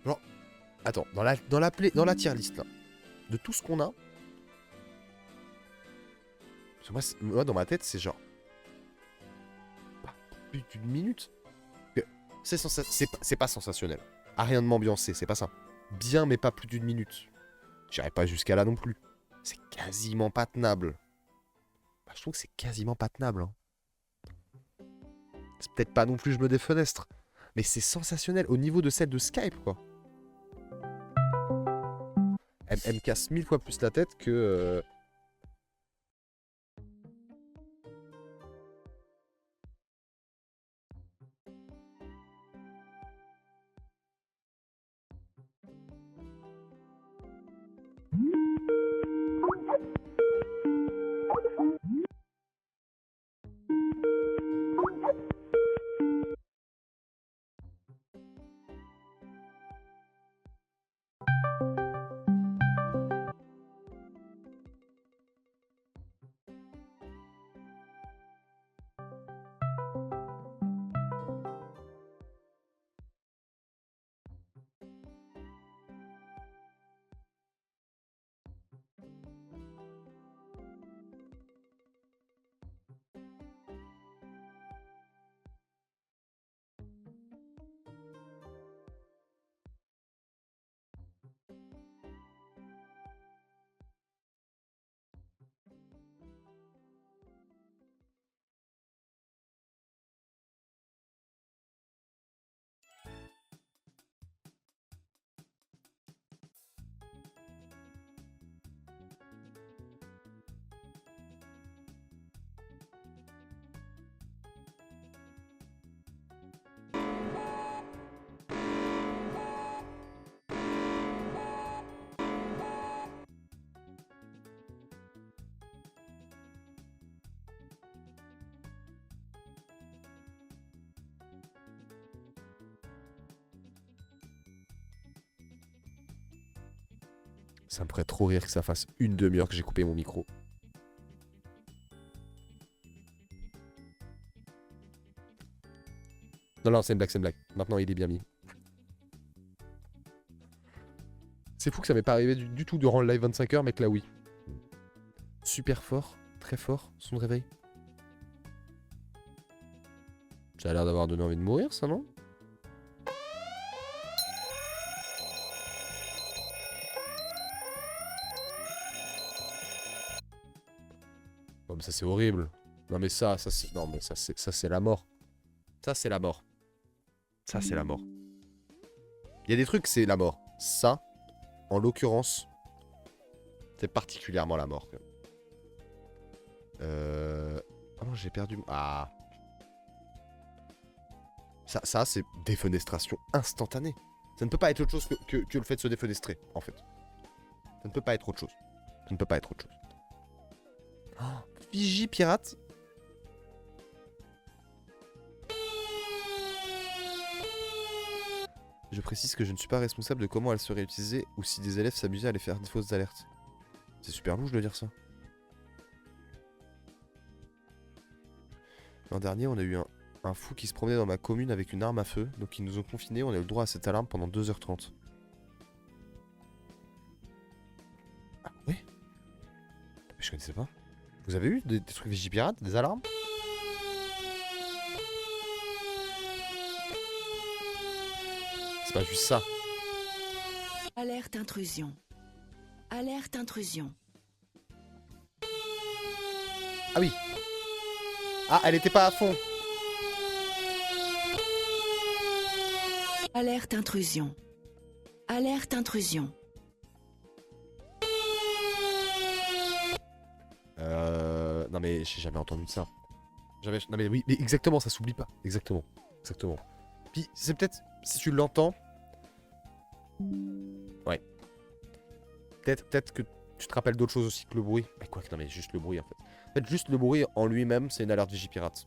Speaker 3: Genre... Attends, dans la tier list, là, de tout ce qu'on a... Parce que moi, dans ma tête, c'est genre... Pas plus d'une minute. C'est pas sensationnel. À rien de m'ambiancer, c'est pas ça. bien, mais pas plus d'une minute. J'irai pas jusqu'à là non plus. C'est quasiment pas tenable. Bah, je trouve que c'est quasiment pas tenable. Hein. C'est peut-être pas non plus je me défenestre. Mais c'est sensationnel au niveau de celle de Skype, quoi. Elle me casse 1000 fois plus la tête que... Ça me ferait trop rire que ça fasse une demi-heure que j'ai coupé mon micro. Non, non, c'est une blague, c'est une blague. Maintenant, il est bien mis. C'est fou que ça m'est pas arrivé du tout durant le live 25h, mais que là, oui. Super fort, très fort, son de réveil. Ça a l'air d'avoir donné envie de mourir, ça, non? Non, mais ça, c'est horrible. Non, mais ça c'est... Non, mais ça, c'est la mort. Ça, c'est la mort. Ça, c'est la mort. Il y a des trucs, c'est la mort. Ça, en l'occurrence, c'est particulièrement la mort. Ah non, j'ai perdu... Ah. Ça c'est défenestration instantanée. Ça ne peut pas être autre chose que le fait de se défenestrer, en fait. Ça ne peut pas être autre chose. Ça ne peut pas être autre chose. Oh, Vigie pirate. Je précise que je ne suis pas responsable de comment elle serait utilisée ou si des élèves s'amusaient à les faire des fausses alertes. C'est super louche de dire ça. L'an dernier, on a eu un fou qui se promenait dans ma commune avec une arme à feu, donc ils nous ont confinés, on a eu le droit à cette alarme pendant 2h30. Ah oui? Je connaissais pas. Vous avez eu des trucs Vigipirates, des alarmes? C'est pas juste ça.
Speaker 11: Alerte intrusion. Alerte intrusion.
Speaker 3: Ah oui. Ah, elle était pas à fond.
Speaker 11: Alerte intrusion. Alerte intrusion.
Speaker 3: Non mais j'ai jamais entendu de ça. Jamais... Non mais oui, mais exactement, ça s'oublie pas. Exactement. Exactement. Puis c'est peut-être, si tu l'entends... Ouais. Peut-être que tu te rappelles d'autres choses aussi que le bruit. Mais quoi que non mais juste le bruit en fait. En fait, juste le bruit en lui-même, c'est une alerte Vigipirate.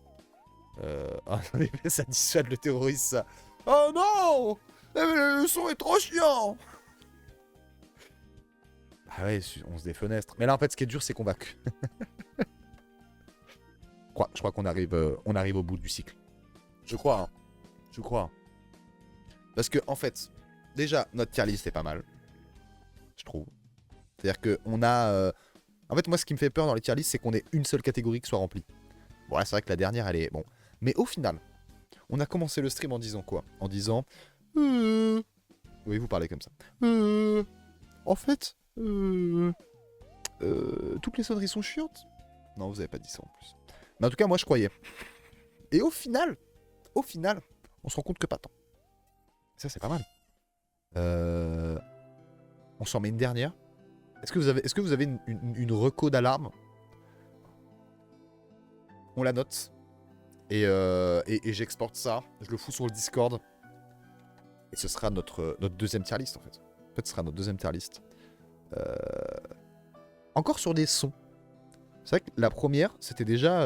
Speaker 3: Ah non mais ça dissuade le terroriste ça. Oh non! Le son est trop chiant! Ah ouais, on se défenestre. Mais là en fait ce qui est dur c'est qu'on va... Je crois qu'on arrive, on arrive au bout du cycle. Je crois, hein. Je crois. Parce que, en fait, déjà, notre tier list est pas mal. Je trouve. C'est-à-dire qu'on a... En fait, moi, ce qui me fait peur dans les tier list, c'est qu'on ait une seule catégorie qui soit remplie. Bon, là, c'est vrai que la dernière, elle est... Bon. Mais au final, on a commencé le stream en disant quoi? En disant... Oui, vous parlez comme ça. En fait, toutes les sonneries sont chiantes. Non, vous avez pas dit ça en plus. Mais en tout cas, moi, je croyais. Et au final, on se rend compte que pas tant. Ça, c'est pas mal. On s'en met une dernière. Est-ce que vous avez une reco d'alarme? On la note. Et j'exporte ça. Je le fous sur le Discord. Et ce sera notre deuxième tier list, en fait. En fait, ce sera notre deuxième tier list. Encore sur des sons. C'est vrai que la première, c'était déjà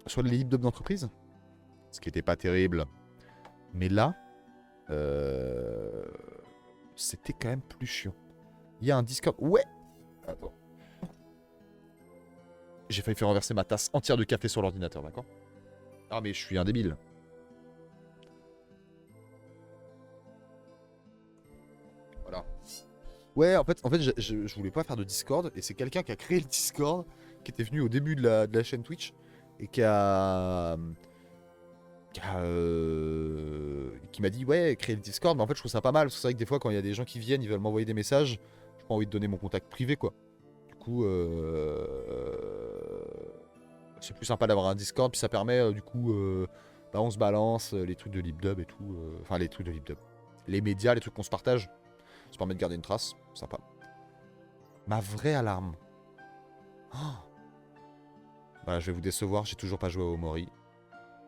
Speaker 3: sur les hip-hop d'entreprise. Ce qui était pas terrible. Mais là, c'était quand même plus chiant. Il y a un Discord. Ouais. Attends. J'ai failli faire renverser ma tasse entière de café sur l'ordinateur, d'accord? Ah mais je suis un débile. Voilà. Ouais, en fait je voulais pas faire de Discord. Et c'est quelqu'un qui a créé le Discord, qui était venu au début de la chaîne Twitch. Et qui m'a dit ouais, créer le Discord. Mais en fait je trouve ça pas mal. Parce que c'est vrai que des fois quand il y a des gens qui viennent, ils veulent m'envoyer des messages. J'ai pas envie de donner mon contact privé, quoi. Du coup c'est plus sympa d'avoir un Discord. Puis ça permet du coup bah, on se balance les trucs de LibDub et tout. Enfin les trucs de LibDub. Les médias, les trucs qu'on se partage. Ça permet de garder une trace. Sympa. Ma vraie alarme. Oh. Voilà, je vais vous décevoir. J'ai toujours pas joué à Omori.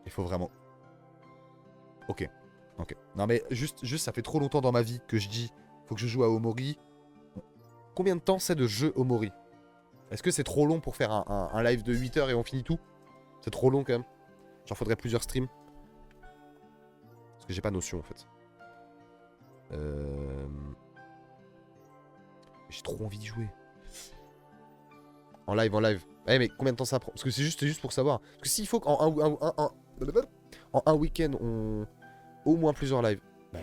Speaker 3: Il faut vraiment... Ok. Non mais juste ça fait trop longtemps dans ma vie que je dis faut que je joue à Omori. Combien de temps c'est de jeu Omori? Est-ce que c'est trop long pour faire un live de 8 heures et on finit tout? C'est trop long quand même. Genre faudrait plusieurs streams. Parce que j'ai pas notion en fait. J'ai trop envie d'y jouer. En live. Eh mais combien de temps ça prend? Parce que c'est juste pour savoir. Parce que s'il faut qu'en un week-end on... Au moins plusieurs lives. Bah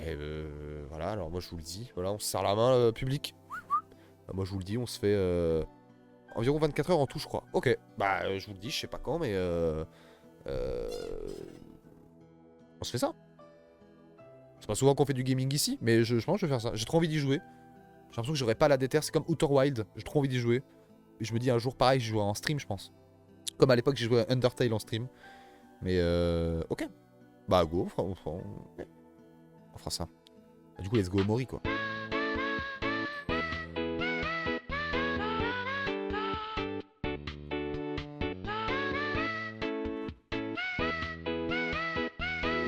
Speaker 3: voilà, alors moi je vous le dis. Voilà, on se serre la main public. Moi je vous le dis, on se fait environ 24 heures en tout, je crois. Ok, bah je vous le dis, je sais pas quand, mais on se fait ça. C'est pas souvent qu'on fait du gaming ici, mais je pense que je vais faire ça. J'ai trop envie d'y jouer. J'ai l'impression que j'aurais pas la déter, c'est comme Outer Wild. J'ai trop envie d'y jouer. Et je me dis un jour pareil, je jouerai en stream, je pense. Comme à l'époque, j'ai joué à Undertale en stream. Mais ok. Bah go, on fera ça. Du coup, let's go Omori, quoi.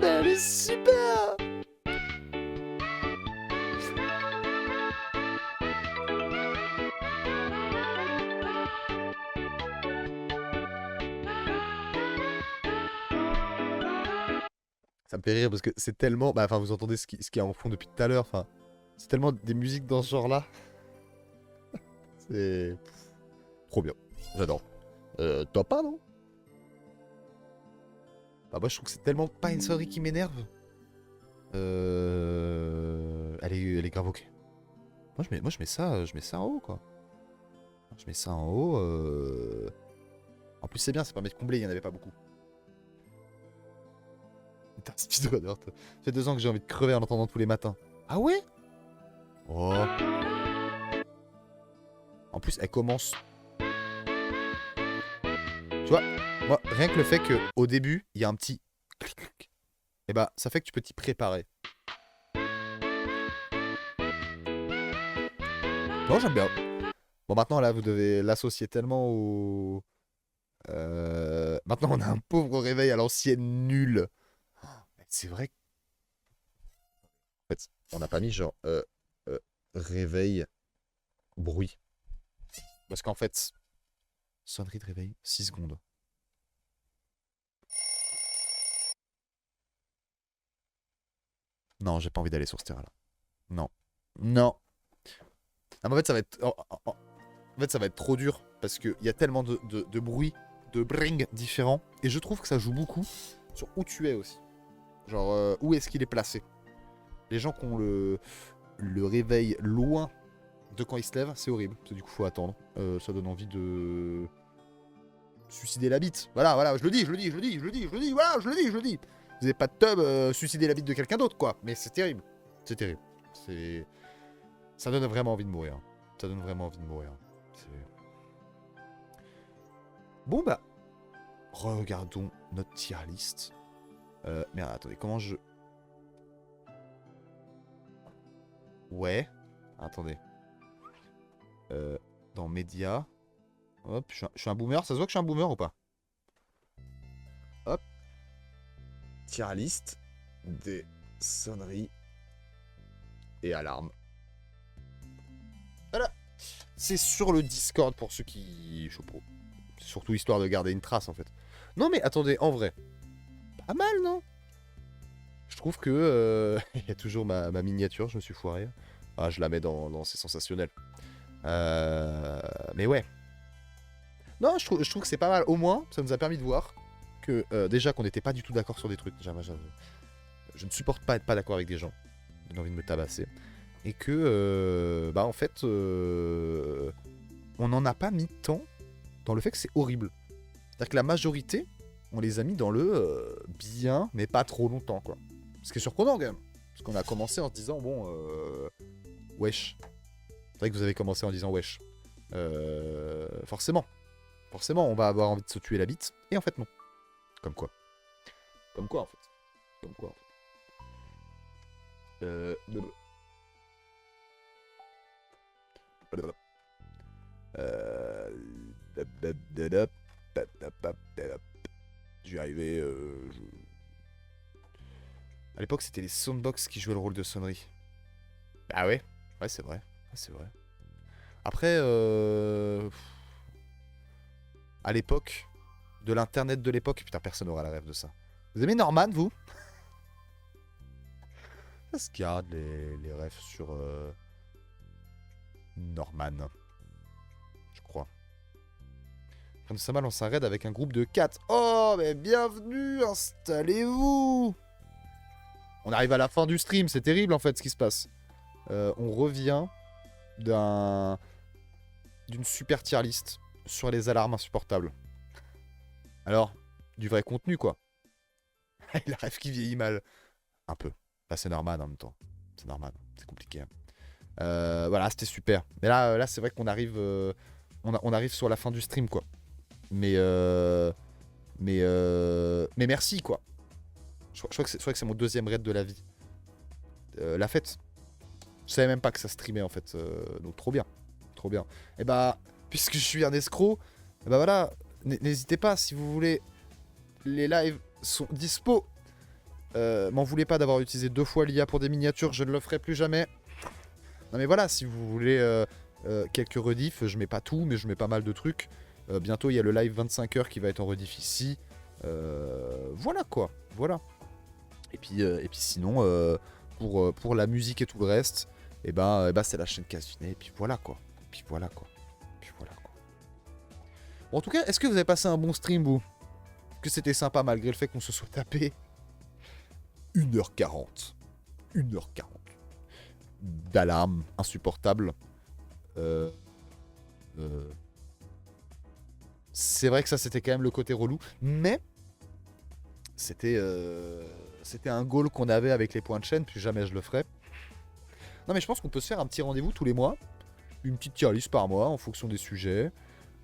Speaker 3: Elle est super! Ça me fait rire parce que c'est tellement... Bah, enfin, vous entendez ce qui est en fond depuis tout à l'heure. Enfin, c'est tellement des musiques dans ce genre-là. C'est... Trop bien. J'adore. Toi pas, non? Bah, moi, je trouve que c'est tellement pas une sonnerie qui m'énerve. Elle est grave ok. Moi, je mets ça en haut, quoi. Je mets ça en haut. En plus, c'est bien, ça permet de combler, il n'y en avait pas beaucoup. Putain, speedrunner. Ça fait 2 ans que j'ai envie de crever en l'entendant tous les matins. Ah ouais? Oh. En plus, elle commence. Tu vois, moi, rien que le fait qu'au début, il y a un petit clic, et bah, ça fait que tu peux t'y préparer. Bon, j'aime bien. Bon, maintenant, là, vous devez l'associer tellement au... Maintenant, on a un pauvre réveil à l'ancienne nul. C'est vrai que... En fait, on n'a pas mis genre... réveil... bruit. Parce qu'en fait... Sonnerie de réveil, 6 secondes. Non, j'ai pas envie d'aller sur ce terrain-là. Non. Non. Ah, mais en fait, ça va être... En fait, ça va être trop dur. Parce qu'il y a tellement de bruit, de bring différents. Et je trouve que ça joue beaucoup sur où tu es aussi. Genre, où est-ce qu'il est placé. Les gens qui ont le réveil loin de quand ils se lèvent, c'est horrible. Du coup, faut attendre. Ça donne envie de... suicider la bite. Voilà, je le dis, voilà, je le dis. avez pas de tub, suicider la vie de quelqu'un d'autre, quoi. Mais c'est terrible. C'est terrible. C'est... Ça donne vraiment envie de mourir. Ça donne vraiment envie de mourir. Bon, bah... Regardons notre tier list. Merde, attendez, comment je... Ouais. Attendez. Dans médias. Hop, je suis un boomer. Ça se voit que je suis un boomer ou pas? Hop. Tier list des sonneries et alarmes. Voilà. C'est sur le Discord pour ceux qui... Je sais pas. Surtout histoire de garder une trace en fait. Non mais attendez, en vrai. Pas mal, non? Je trouve que... Il y a toujours ma miniature, je me suis foiré. Ah, je la mets dans C'est sensationnel. Mais ouais. Non, je trouve que c'est pas mal. Au moins, ça nous a permis de voir que déjà qu'on n'était pas du tout d'accord sur des trucs. Je ne supporte pas être pas d'accord avec des gens. J'ai envie de me tabasser. Et que, bah en fait, on n'en a pas mis tant dans le fait que c'est horrible. C'est-à-dire que la majorité, on les a mis dans le bien, mais pas trop longtemps, quoi. Ce qui est surprenant, quand même. Parce qu'on a commencé en se disant, bon, wesh. C'est vrai que vous avez commencé en disant wesh. Forcément, on va avoir envie de se tuer la bite. Et en fait, non. Comme quoi. Comme quoi, en fait. Comme quoi, en fait. Je vais arriver. À l'époque, c'était les soundbox qui jouaient le rôle de sonnerie. Ah ouais? Ouais, c'est vrai. C'est vrai. Après, à l'époque, de l'internet de l'époque, putain, personne n'aura la rêve de ça. Vous aimez Norman, vous? Ça se garde les rêves sur Norman. Je crois. Sama lance un raid avec un groupe de 4. Oh, mais bienvenue, installez-vous. On arrive à la fin du stream, c'est terrible en fait ce qui se passe. On revient d'une super tier list sur les alarmes insupportables. Alors, du vrai contenu quoi. Il rêve qui vieillit mal. Un peu. Bah, c'est normal en même temps. C'est normal, c'est compliqué. Voilà, c'était super. Mais là c'est vrai qu'on arrive, on arrive sur la fin du stream quoi. Mais merci quoi. Je crois que c'est mon deuxième raid de la vie. La fête. Je savais même pas que ça streamait en fait. Donc trop bien. Trop bien. Et bah, puisque je suis un escroc, et bah voilà, n'hésitez pas si vous voulez. Les lives sont dispo. M'en voulez pas d'avoir utilisé 2 fois l'IA pour des miniatures, je ne le ferai plus jamais. Non mais voilà, si vous voulez quelques rediffs, je mets pas tout, mais je mets pas mal de trucs. Bientôt il y a le live 25h qui va être en rediff ici. Voilà quoi, voilà. Et puis sinon, pour la musique et tout le reste, et bah c'est la chaîne Casuinet, et puis voilà quoi. Puis voilà quoi. Bon, en tout cas, est-ce que vous avez passé un bon stream, vous? Que c'était sympa malgré le fait qu'on se soit tapé 1h40. 1h40. D'alarme insupportable. C'est vrai que ça c'était quand même le côté relou, mais c'était un goal qu'on avait avec les points de chaîne, puis jamais je le ferai. Non mais je pense qu'on peut se faire un petit rendez-vous tous les mois, une petite tier list par mois en fonction des sujets.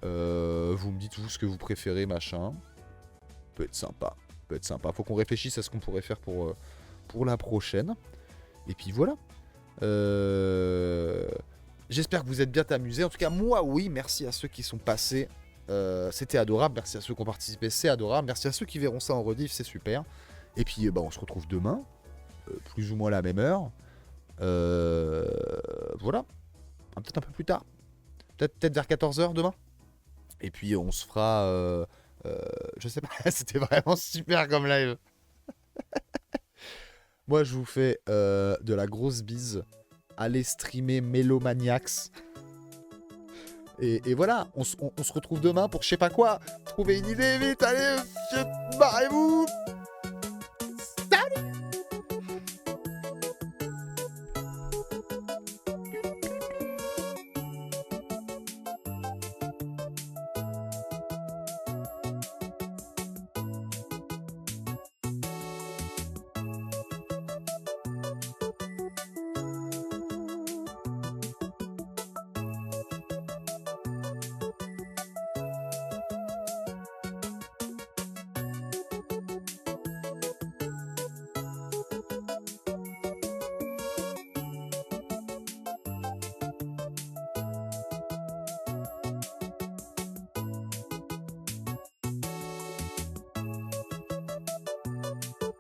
Speaker 3: Vous me dites vous ce que vous préférez, machin. Peut être sympa, Faut qu'on réfléchisse à ce qu'on pourrait faire pour la prochaine. Et puis voilà. J'espère que vous êtes bien amusés. En tout cas, moi, oui. Merci à ceux qui sont passés. C'était adorable. Merci à ceux qui ont participé. C'est adorable. Merci à ceux qui verront ça en rediff. C'est super. Et puis, on se retrouve demain. Plus ou moins à la même heure. Voilà. Peut-être un peu plus tard. Peut-être vers 14h demain. Et puis, on se fera... je sais pas. C'était vraiment super comme live. Moi, je vous fais de la grosse bise. Allez streamer Melomaniacs. Et voilà, on se retrouve demain pour je sais pas quoi. Trouvez une idée, vite, allez, barrez-vous.